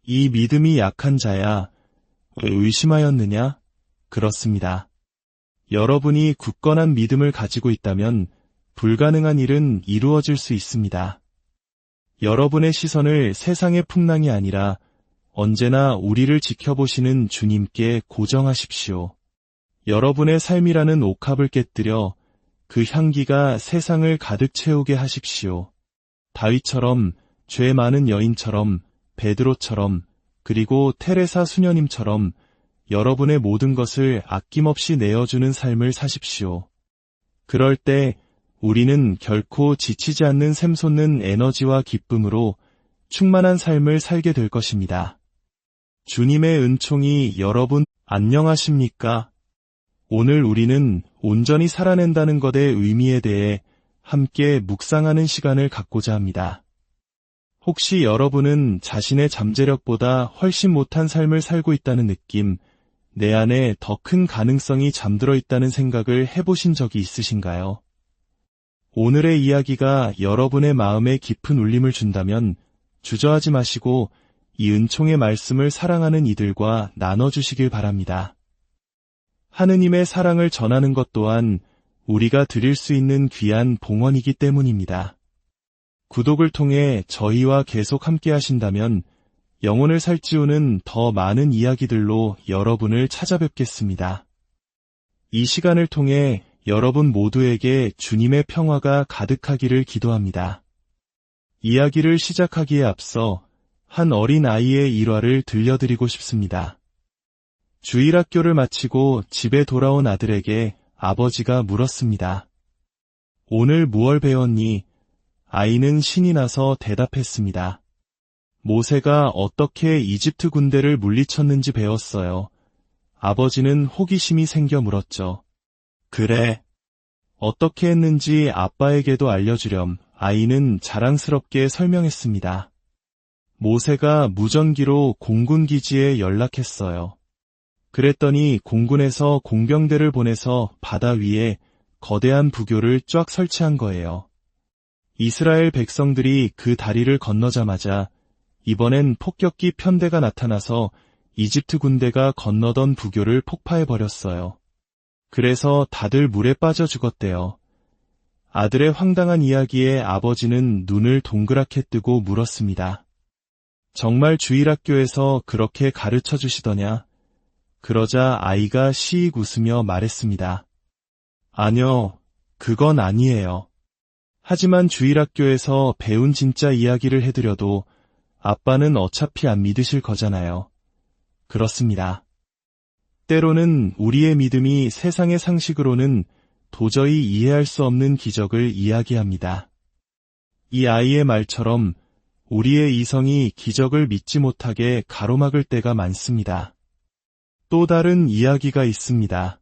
이 믿음이 약한 자야, 왜 의심하였느냐? 그렇습니다. 여러분이 굳건한 믿음을 가지고 있다면 불가능한 일은 이루어질 수 있습니다. 여러분의 시선을 세상의 풍랑이 아니라 언제나 우리를 지켜보시는 주님께 고정하십시오. 여러분의 삶이라는 옥합을 깨뜨려 그 향기가 세상을 가득 채우게 하십시오. 다윗처럼, 죄 많은 여인처럼, 베드로처럼, 그리고 테레사 수녀님처럼 여러분의 모든 것을 아낌없이 내어주는 삶을 사십시오. 그럴 때 우리는 결코 지치지 않는 샘솟는 에너지와 기쁨으로 충만한 삶을 살게 될 것입니다. 주님의 은총이 여러분 안녕하십니까? 오늘 우리는 온전히 살아낸다는 것의 의미에 대해 함께 묵상하는 시간을 갖고자 합니다. 혹시 여러분은 자신의 잠재력보다 훨씬 못한 삶을 살고 있다는 느낌, 내 안에 더 큰 가능성이 잠들어 있다는 생각을 해보신 적이 있으신가요? 오늘의 이야기가 여러분의 마음에 깊은 울림을 준다면 주저하지 마시고 이 은총의 말씀을 사랑하는 이들과 나눠주시길 바랍니다. 하느님의 사랑을 전하는 것 또한 우리가 드릴 수 있는 귀한 봉헌이기 때문입니다. 구독을 통해 저희와 계속 함께 하신다면 영혼을 살찌우는 더 많은 이야기들로 여러분을 찾아뵙겠습니다. 이 시간을 통해 여러분 모두에게 주님의 평화가 가득하기를 기도합니다. 이야기를 시작하기에 앞서 한 어린 아이의 일화를 들려드리고 싶습니다. 주일학교를 마치고 집에 돌아온 아들에게 아버지가 물었습니다. 오늘 무얼 배웠니? 아이는 신이 나서 대답했습니다. 모세가 어떻게 이집트 군대를 물리쳤는지 배웠어요. 아버지는 호기심이 생겨 물었죠. 그래. 어떻게 했는지 아빠에게도 알려주렴. 아이는 자랑스럽게 설명했습니다. 모세가 무전기로 공군 기지에 연락했어요. 그랬더니 공군에서 공병대를 보내서 바다 위에 거대한 부교를 쫙 설치한 거예요. 이스라엘 백성들이 그 다리를 건너자마자 이번엔 폭격기 편대가 나타나서 이집트 군대가 건너던 부교를 폭파해버렸어요. 그래서 다들 물에 빠져 죽었대요. 아들의 황당한 이야기에 아버지는 눈을 동그랗게 뜨고 물었습니다. 정말 주일학교에서 그렇게 가르쳐 주시더냐? 그러자 아이가 시익 웃으며 말했습니다. 아니요, 그건 아니에요. 하지만 주일학교에서 배운 진짜 이야기를 해드려도 아빠는 어차피 안 믿으실 거잖아요. 그렇습니다. 때로는 우리의 믿음이 세상의 상식으로는 도저히 이해할 수 없는 기적을 이야기합니다. 이 아이의 말처럼 우리의 이성이 기적을 믿지 못하게 가로막을 때가 많습니다. 또 다른 이야기가 있습니다.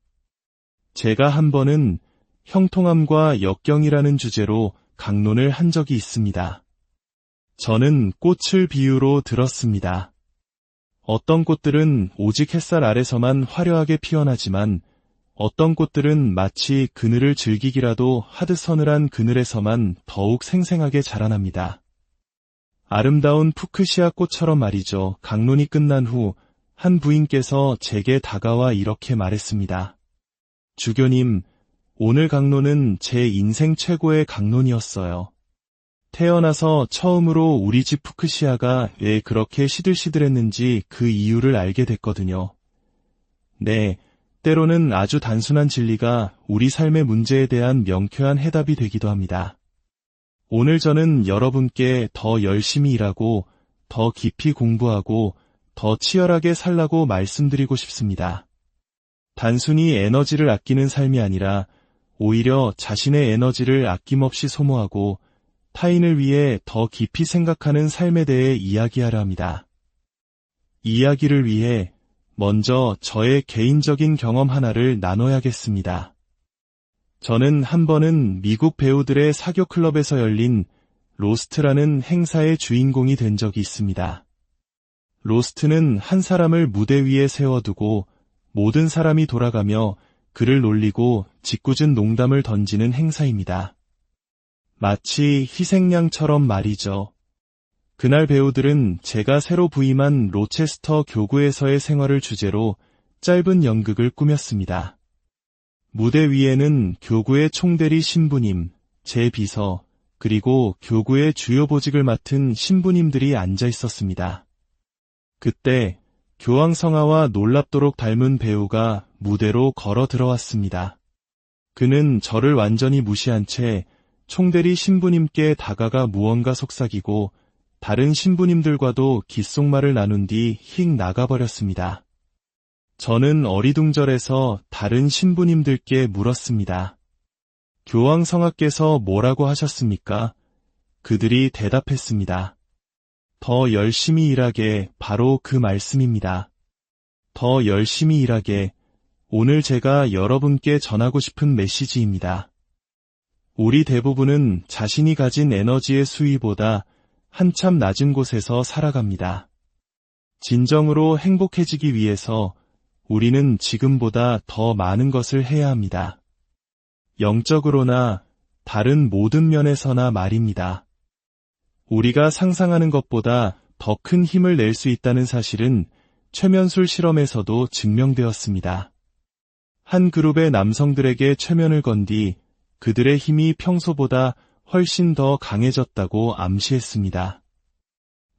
제가 한 번은 형통함과 역경이라는 주제로 강론을 한 적이 있습니다. 저는 꽃을 비유로 들었습니다. 어떤 꽃들은 오직 햇살 아래서만 화려하게 피어나지만 어떤 꽃들은 마치 그늘을 즐기기라도 하듯 서늘한 그늘에서만 더욱 생생하게 자라납니다. 아름다운 푸크시아 꽃처럼 말이죠. 강론이 끝난 후 한 부인께서 제게 다가와 이렇게 말했습니다. 주교님, 오늘 강론은 제 인생 최고의 강론이었어요. 태어나서 처음으로 우리 집 푸크시아가 왜 그렇게 시들시들했는지 그 이유를 알게 됐거든요. 네, 때로는 아주 단순한 진리가 우리 삶의 문제에 대한 명쾌한 해답이 되기도 합니다. 오늘 저는 여러분께 더 열심히 일하고 더 깊이 공부하고 더 치열하게 살라고 말씀드리고 싶습니다. 단순히 에너지를 아끼는 삶이 아니라 오히려 자신의 에너지를 아낌없이 소모하고 타인을 위해 더 깊이 생각하는 삶에 대해 이야기하려 합니다. 이야기를 위해 먼저 저의 개인적인 경험 하나를 나눠야겠습니다. 저는 한 번은 미국 배우들의 사교 클럽에서 열린 로스트라는 행사의 주인공이 된 적이 있습니다. 로스트는 한 사람을 무대 위에 세워두고 모든 사람이 돌아가며 그를 놀리고 짓궂은 농담을 던지는 행사입니다. 마치 희생양처럼 말이죠. 그날 배우들은 제가 새로 부임한 로체스터 교구에서의 생활을 주제로 짧은 연극을 꾸몄습니다. 무대 위에는 교구의 총대리 신부님, 제 비서, 그리고 교구의 주요 보직을 맡은 신부님들이 앉아 있었습니다. 그때 교황성하와 놀랍도록 닮은 배우가 무대로 걸어 들어왔습니다. 그는 저를 완전히 무시한 채 총대리 신부님께 다가가 무언가 속삭이고 다른 신부님들과도 귓속말을 나눈 뒤 휙 나가버렸습니다. 저는 어리둥절해서 다른 신부님들께 물었습니다. 교황성하께서 뭐라고 하셨습니까? 그들이 대답했습니다. 더 열심히 일하게, 바로 그 말씀입니다. 더 열심히 일하게, 오늘 제가 여러분께 전하고 싶은 메시지입니다. 우리 대부분은 자신이 가진 에너지의 수위보다 한참 낮은 곳에서 살아갑니다. 진정으로 행복해지기 위해서 우리는 지금보다 더 많은 것을 해야 합니다. 영적으로나 다른 모든 면에서나 말입니다. 우리가 상상하는 것보다 더 큰 힘을 낼 수 있다는 사실은 최면술 실험에서도 증명되었습니다. 한 그룹의 남성들에게 최면을 건 뒤 그들의 힘이 평소보다 훨씬 더 강해졌다고 암시했습니다.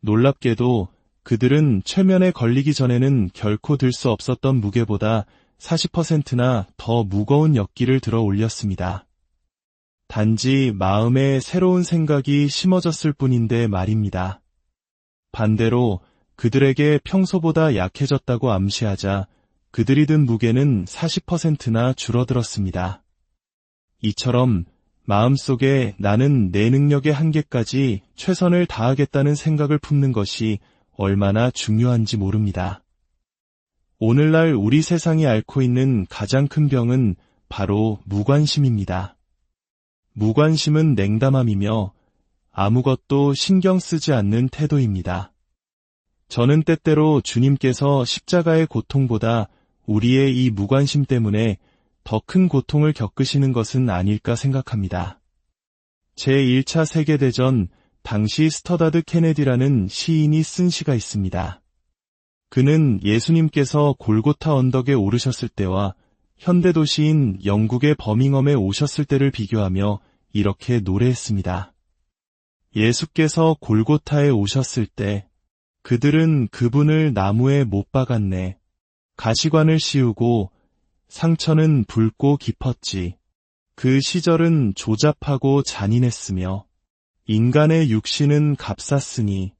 놀랍게도 그들은 최면에 걸리기 전에는 결코 들 수 없었던 무게보다 40%나 더 무거운 역기를 들어 올렸습니다. 단지 마음에 새로운 생각이 심어졌을 뿐인데 말입니다. 반대로 그들에게 평소보다 약해졌다고 암시하자 그들이 든 무게는 40%나 줄어들었습니다. 이처럼 마음속에 나는 내 능력의 한계까지 최선을 다하겠다는 생각을 품는 것이 얼마나 중요한지 모릅니다. 오늘날 우리 세상이 앓고 있는 가장 큰 병은 바로 무관심입니다. 무관심은 냉담함이며 아무것도 신경 쓰지 않는 태도입니다. 저는 때때로 주님께서 십자가의 고통보다 우리의 이 무관심 때문에 더 큰 고통을 겪으시는 것은 아닐까 생각합니다. 제1차 세계대전 당시 스터다드 케네디라는 시인이 쓴 시가 있습니다. 그는 예수님께서 골고타 언덕에 오르셨을 때와 현대도시인 영국의 버밍엄에 오셨을 때를 비교하며 이렇게 노래했습니다. 예수께서 골고타에 오셨을 때 그들은 그분을 나무에 못 박았네. 가시관을 씌우고 상처는 붉고 깊었지. 그 시절은 조잡하고 잔인했으며 인간의 육신은 값쌌으니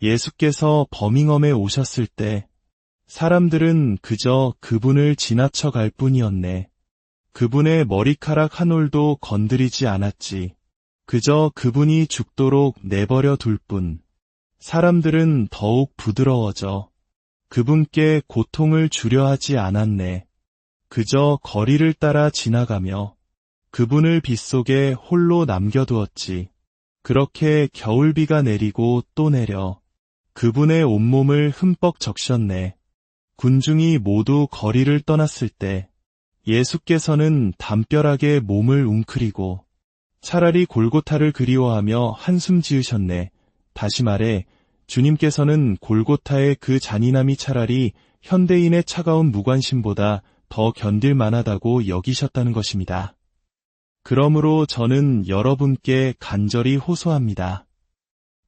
예수께서 버밍엄에 오셨을 때 사람들은 그저 그분을 지나쳐 갈 뿐이었네. 그분의 머리카락 한 올도 건드리지 않았지. 그저 그분이 죽도록 내버려 둘 뿐. 사람들은 더욱 부드러워져 그분께 고통을 주려 하지 않았네. 그저 거리를 따라 지나가며 그분을 빗속에 홀로 남겨두었지. 그렇게 겨울비가 내리고 또 내려 그분의 온몸을 흠뻑 적셨네. 군중이 모두 거리를 떠났을 때 예수께서는 담벼락에 몸을 웅크리고 차라리 골고타를 그리워하며 한숨 지으셨네. 다시 말해 주님께서는 골고타의 그 잔인함이 차라리 현대인의 차가운 무관심보다 더 견딜 만하다고 여기셨다는 것입니다. 그러므로 저는 여러분께 간절히 호소합니다.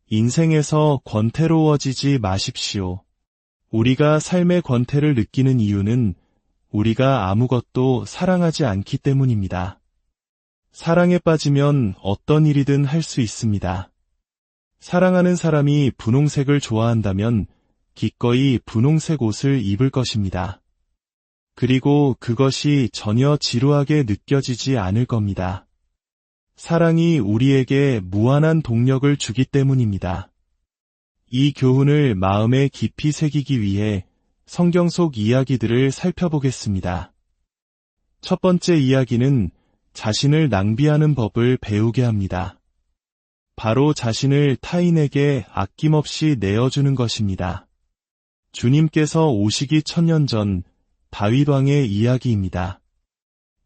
인생에서 권태로워지지 마십시오. 우리가 삶의 권태를 느끼는 이유는 우리가 아무것도 사랑하지 않기 때문입니다. 사랑에 빠지면 어떤 일이든 할 수 있습니다. 사랑하는 사람이 분홍색을 좋아한다면 기꺼이 분홍색 옷을 입을 것입니다. 그리고 그것이 전혀 지루하게 느껴지지 않을 겁니다. 사랑이 우리에게 무한한 동력을 주기 때문입니다. 이 교훈을 마음에 깊이 새기기 위해 성경 속 이야기들을 살펴보겠습니다. 첫 번째 이야기는 자신을 낭비하는 법을 배우게 합니다. 바로 자신을 타인에게 아낌없이 내어주는 것입니다. 주님께서 오시기 1000년 전 다윗 왕의 이야기입니다.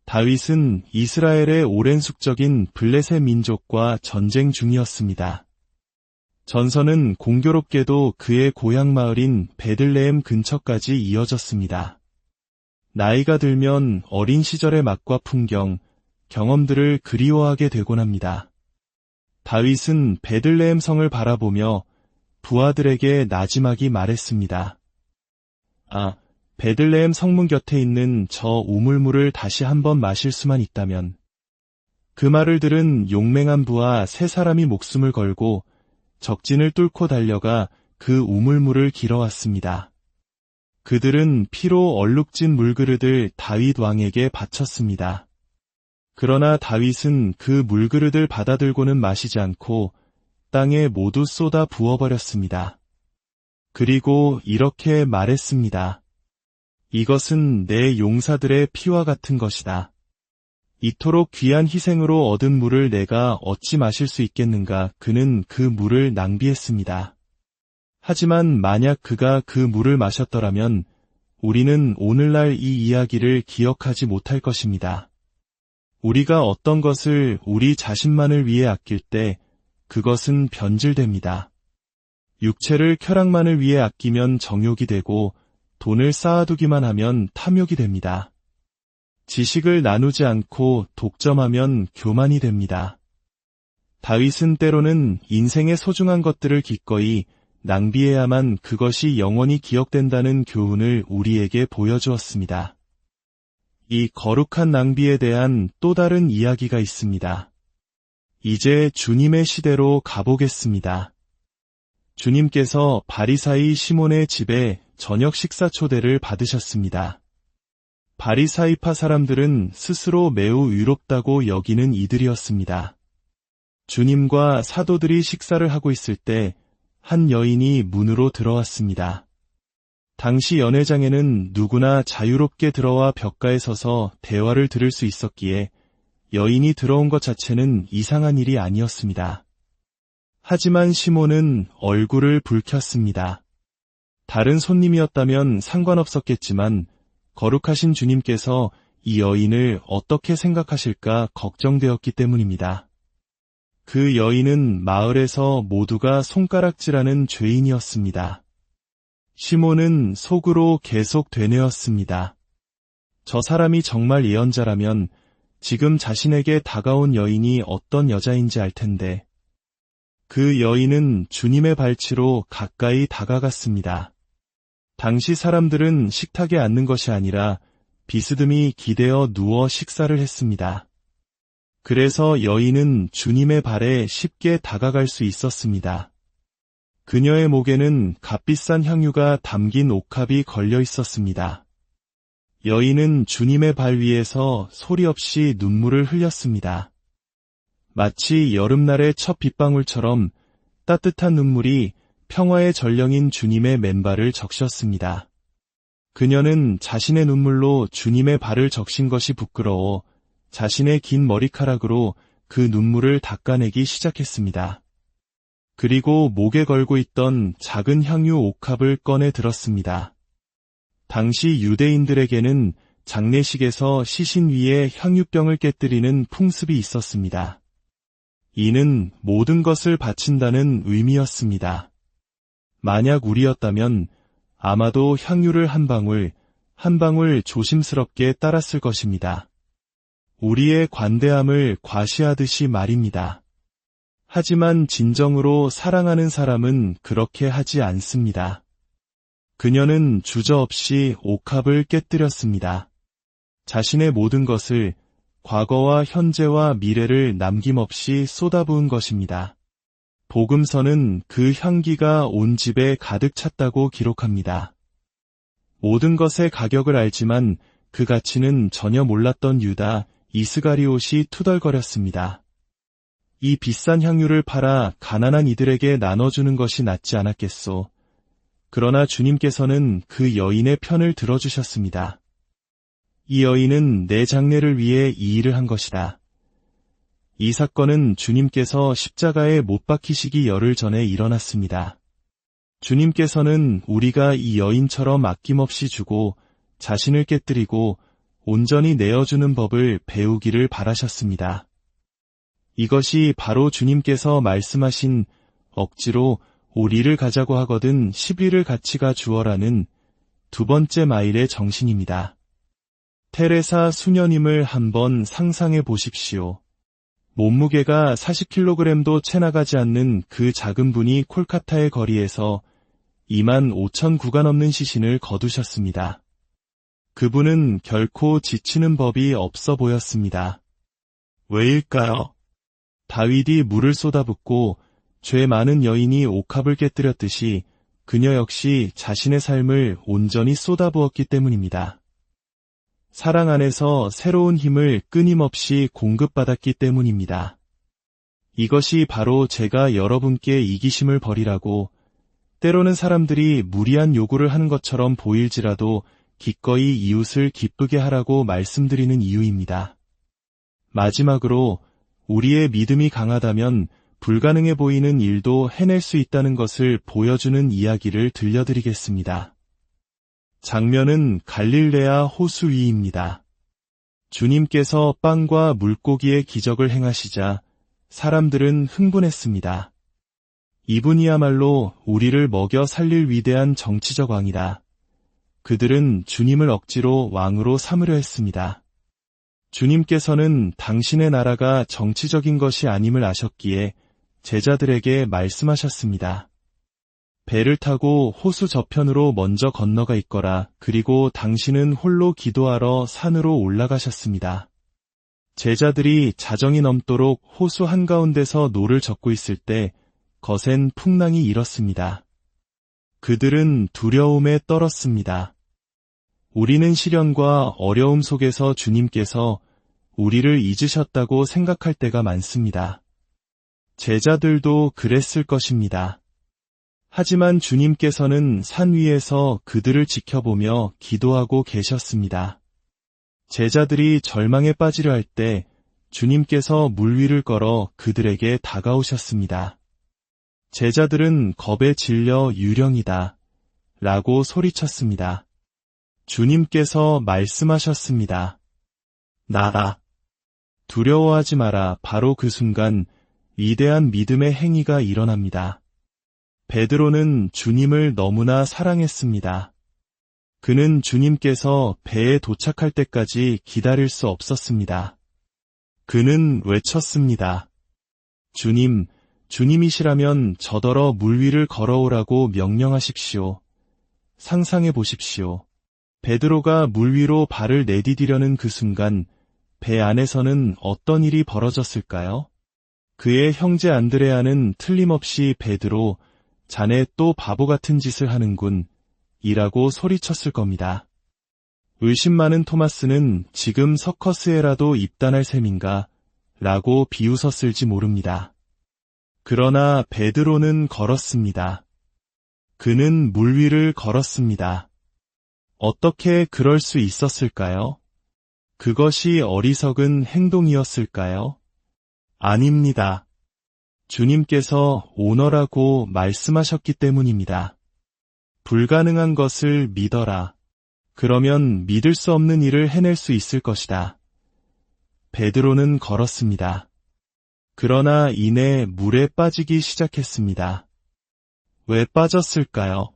다윗은 이스라엘의 오랜 숙적인 블레셋 민족과 전쟁 중이었습니다. 전선은 공교롭게도 그의 고향 마을인 베들레헴 근처까지 이어졌습니다. 나이가 들면 어린 시절의 맛과 풍경, 경험들을 그리워하게 되곤 합니다. 다윗은 베들레헴 성을 바라보며 부하들에게 나지막이 말했습니다. 베들레헴 성문 곁에 있는 저 우물물을 다시 한번 마실 수만 있다면. 그 말을 들은 용맹한 부하 3사람이 목숨을 걸고 적진을 뚫고 달려가 그 우물물을 길어왔습니다. 그들은 피로 얼룩진 물그릇을 다윗 왕에게 바쳤습니다. 그러나 다윗은 그 물그릇을 받아들고는 마시지 않고 땅에 모두 쏟아 부어버렸습니다. 그리고 이렇게 말했습니다. 이것은 내 용사들의 피와 같은 것이다. 이토록 귀한 희생으로 얻은 물을 내가 어찌 마실 수 있겠는가. 그는 그 물을 낭비했습니다. 하지만 만약 그가 그 물을 마셨더라면 우리는 오늘날 이 이야기를 기억하지 못할 것입니다. 우리가 어떤 것을 우리 자신만을 위해 아낄 때 그것은 변질됩니다. 육체를 쾌락만을 위해 아끼면 정욕이 되고 돈을 쌓아두기만 하면 탐욕이 됩니다. 지식을 나누지 않고 독점하면 교만이 됩니다. 다윗은 때로는 인생의 소중한 것들을 기꺼이 낭비해야만 그것이 영원히 기억된다는 교훈을 우리에게 보여주었습니다. 이 거룩한 낭비에 대한 또 다른 이야기가 있습니다. 이제 주님의 시대로 가보겠습니다. 주님께서 바리사이 시몬의 집에 저녁 식사 초대를 받으셨습니다. 바리사이파 사람들은 스스로 매우 의롭다고 여기는 이들이었습니다. 주님과 사도들이 식사를 하고 있을 때 한 여인이 문으로 들어왔습니다. 당시 연회장에는 누구나 자유롭게 들어와 벽가에 서서 대화를 들을 수 있었기에 여인이 들어온 것 자체는 이상한 일이 아니었습니다. 하지만 시몬은 얼굴을 붉혔습니다. 다른 손님이었다면 상관없었겠지만 거룩하신 주님께서 이 여인을 어떻게 생각하실까 걱정되었기 때문입니다. 그 여인은 마을에서 모두가 손가락질하는 죄인이었습니다. 시몬은 속으로 계속 되뇌었습니다. 저 사람이 정말 예언자라면 지금 자신에게 다가온 여인이 어떤 여자인지 알 텐데. 그 여인은 주님의 발치로 가까이 다가갔습니다. 당시 사람들은 식탁에 앉는 것이 아니라 비스듬히 기대어 누워 식사를 했습니다. 그래서 여인은 주님의 발에 쉽게 다가갈 수 있었습니다. 그녀의 목에는 값비싼 향유가 담긴 옥합이 걸려 있었습니다. 여인은 주님의 발 위에서 소리 없이 눈물을 흘렸습니다. 마치 여름날의 첫 빗방울처럼 따뜻한 눈물이 평화의 전령인 주님의 맨발을 적셨습니다. 그녀는 자신의 눈물로 주님의 발을 적신 것이 부끄러워 자신의 긴 머리카락으로 그 눈물을 닦아내기 시작했습니다. 그리고 목에 걸고 있던 작은 향유 옥합을 꺼내 들었습니다. 당시 유대인들에게는 장례식에서 시신 위에 향유병을 깨뜨리는 풍습이 있었습니다. 이는 모든 것을 바친다는 의미였습니다. 만약 우리였다면 아마도 향유를 한 방울 조심스럽게 따랐을 것입니다. 우리의 관대함을 과시하듯이 말입니다. 하지만 진정으로 사랑하는 사람은 그렇게 하지 않습니다. 그녀는 주저없이 옥합을 깨뜨렸습니다. 자신의 모든 것을, 과거와 현재와 미래를 남김없이 쏟아부은 것입니다. 복음서는 그 향기가 온 집에 가득 찼다고 기록합니다. 모든 것의 가격을 알지만 그 가치는 전혀 몰랐던 유다 이스가리옷이 투덜거렸습니다. 이 비싼 향유를 팔아 가난한 이들에게 나눠주는 것이 낫지 않았겠소. 그러나 주님께서는 그 여인의 편을 들어주셨습니다. 이 여인은 내 장례를 위해 이 일을 한 것이다. 이 사건은 주님께서 십자가에 못 박히시기 열흘 전에 일어났습니다. 주님께서는 우리가 이 여인처럼 아낌없이 주고 자신을 깨뜨리고 온전히 내어주는 법을 배우기를 바라셨습니다. 이것이 바로 주님께서 말씀하신 억지로 오리를 가자고 하거든 10리를 같이가 주어라는 두 번째 마일의 정신입니다. 테레사 수녀님을 한번 상상해 보십시오. 몸무게가 40kg도 채 나가지 않는 그 작은 분이 콜카타의 거리에서 25,000구가 넘는 시신을 거두셨습니다. 그분은 결코 지치는 법이 없어 보였습니다. 왜일까요? 다윗이 물을 쏟아붓고 죄 많은 여인이 옥합을 깨뜨렸듯이 그녀 역시 자신의 삶을 온전히 쏟아부었기 때문입니다. 사랑 안에서 새로운 힘을 끊임없이 공급받았기 때문입니다. 이것이 바로 제가 여러분께 이기심을 버리라고, 때로는 사람들이 무리한 요구를 하는 것처럼 보일지라도 기꺼이 이웃을 기쁘게 하라고 말씀드리는 이유입니다. 마지막으로 우리의 믿음이 강하다면 불가능해 보이는 일도 해낼 수 있다는 것을 보여주는 이야기를 들려드리겠습니다. 장면은 갈릴레아 호수 위입니다. 주님께서 빵과 물고기의 기적을 행하시자 사람들은 흥분했습니다. 이분이야말로 우리를 먹여 살릴 위대한 정치적 왕이다. 그들은 주님을 억지로 왕으로 삼으려 했습니다. 주님께서는 당신의 나라가 정치적인 것이 아님을 아셨기에 제자들에게 말씀하셨습니다. 배를 타고 호수 저편으로 먼저 건너가 있거라. 그리고 당신은 홀로 기도하러 산으로 올라가셨습니다. 제자들이 자정이 넘도록 호수 한가운데서 노를 젓고 있을 때 거센 풍랑이 일었습니다. 그들은 두려움에 떨었습니다. 우리는 시련과 어려움 속에서 주님께서 우리를 잊으셨다고 생각할 때가 많습니다. 제자들도 그랬을 것입니다. 하지만 주님께서는 산 위에서 그들을 지켜보며 기도하고 계셨습니다. 제자들이 절망에 빠지려 할 때 주님께서 물 위를 걸어 그들에게 다가오셨습니다. 제자들은 겁에 질려 유령이다 라고 소리쳤습니다. 주님께서 말씀하셨습니다. 나라. 두려워하지 마라. 바로 그 순간 위대한 믿음의 행위가 일어납니다. 베드로는 주님을 너무나 사랑했습니다. 그는 주님께서 배에 도착할 때까지 기다릴 수 없었습니다. 그는 외쳤습니다. 주님, 주님이시라면 저더러 물 위를 걸어오라고 명령하십시오. 상상해 보십시오. 베드로가 물 위로 발을 내디디려는 그 순간 배 안에서는 어떤 일이 벌어졌을까요? 그의 형제 안드레아는 틀림없이 베드로, 자네 또 바보 같은 짓을 하는군 이라고 소리쳤을 겁니다. 의심 많은 토마스는 지금 서커스에라도 입단할 셈인가 라고 비웃었을지 모릅니다. 그러나 베드로는 걸었습니다. 그는 물 위를 걸었습니다. 어떻게 그럴 수 있었을까요? 그것이 어리석은 행동이었을까요? 아닙니다. 주님께서 오너라고 말씀하셨기 때문입니다. 불가능한 것을 믿어라. 그러면 믿을 수 없는 일을 해낼 수 있을 것이다. 베드로는 걸었습니다. 그러나 이내 물에 빠지기 시작했습니다. 왜 빠졌을까요?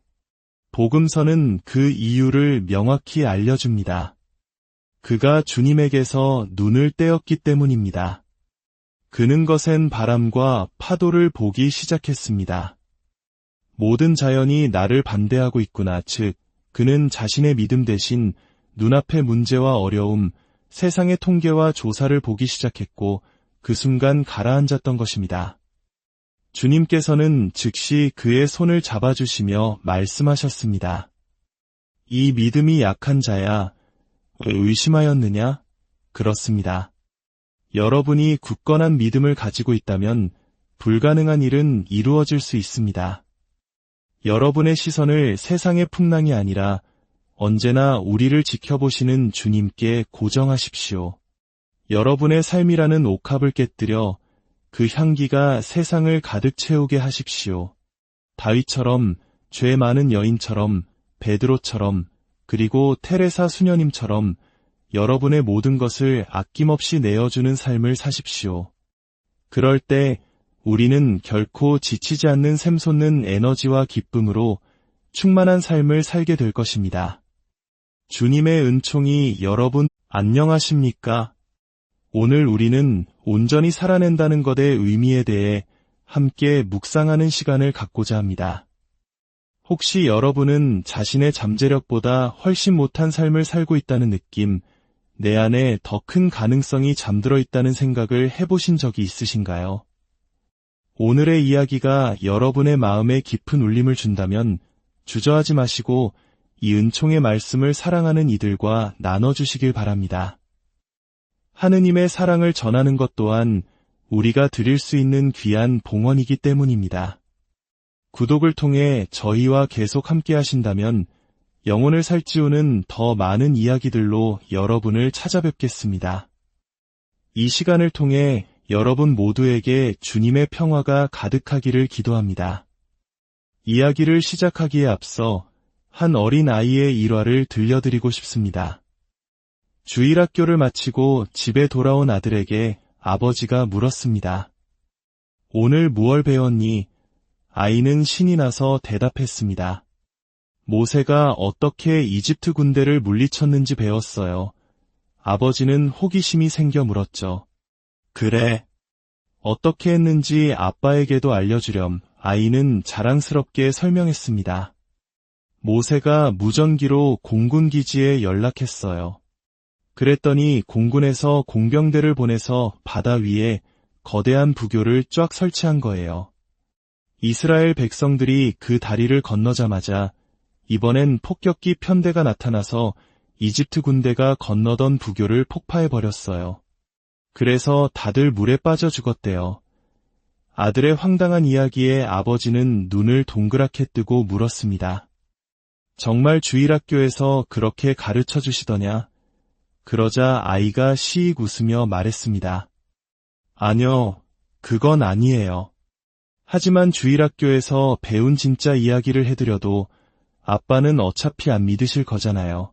복음서는 그 이유를 명확히 알려줍니다. 그가 주님에게서 눈을 떼었기 때문입니다. 그는 거센 바람과 파도를 보기 시작했습니다. 모든 자연이 나를 반대하고 있구나. 즉, 그는 자신의 믿음 대신 눈앞의 문제와 어려움, 세상의 통계와 조사를 보기 시작했고 그 순간 가라앉았던 것입니다. 주님께서는 즉시 그의 손을 잡아주시며 말씀하셨습니다. 이 믿음이 약한 자야, 왜 의심하였느냐? 그렇습니다. 여러분이 굳건한 믿음을 가지고 있다면 불가능한 일은 이루어질 수 있습니다. 여러분의 시선을 세상의 풍랑이 아니라 언제나 우리를 지켜보시는 주님께 고정하십시오. 여러분의 삶이라는 옥합을 깨뜨려 그 향기가 세상을 가득 채우게 하십시오. 다윗처럼, 죄 많은 여인처럼, 베드로처럼, 그리고 테레사 수녀님처럼 여러분의 모든 것을 아낌없이 내어주는 삶을 사십시오. 그럴 때 우리는 결코 지치지 않는 샘솟는 에너지와 기쁨으로 충만한 삶을 살게 될 것입니다. 주님의 은총이 여러분 안녕하십니까? 오늘 우리는 온전히 살아낸다는 것의 의미에 대해 함께 묵상하는 시간을 갖고자 합니다. 혹시 여러분은 자신의 잠재력보다 훨씬 못한 삶을 살고 있다는 느낌, 내 안에 더 큰 가능성이 잠들어 있다는 생각을 해보신 적이 있으신가요? 오늘의 이야기가 여러분의 마음에 깊은 울림을 준다면 주저하지 마시고 이 은총의 말씀을 사랑하는 이들과 나눠주시길 바랍니다. 하느님의 사랑을 전하는 것 또한 우리가 드릴 수 있는 귀한 봉헌이기 때문입니다. 구독을 통해 저희와 계속 함께 하신다면 영혼을 살찌우는 더 많은 이야기들로 여러분을 찾아뵙겠습니다. 이 시간을 통해 여러분 모두에게 주님의 평화가 가득하기를 기도합니다. 이야기를 시작하기에 앞서 한 어린 아이의 일화를 들려드리고 싶습니다. 주일학교를 마치고 집에 돌아온 아들에게 아버지가 물었습니다. 오늘 무얼 배웠니? 아이는 신이 나서 대답했습니다. 모세가 어떻게 이집트 군대를 물리쳤는지 배웠어요. 아버지는 호기심이 생겨 물었죠. 그래. 어떻게 했는지 아빠에게도 알려주렴. 아이는 자랑스럽게 설명했습니다. 모세가 무전기로 공군 기지에 연락했어요. 그랬더니 공군에서 공병대를 보내서 바다 위에 거대한 부교를 쫙 설치한 거예요. 이스라엘 백성들이 그 다리를 건너자마자 이번엔 폭격기 편대가 나타나서 이집트 군대가 건너던 부교를 폭파해버렸어요. 그래서 다들 물에 빠져 죽었대요. 아들의 황당한 이야기에 아버지는 눈을 동그랗게 뜨고 물었습니다. 정말 주일학교에서 그렇게 가르쳐 주시더냐? 그러자 아이가 시익 웃으며 말했습니다. 아니요, 그건 아니에요. 하지만 주일학교에서 배운 진짜 이야기를 해드려도 아빠는 어차피 안 믿으실 거잖아요.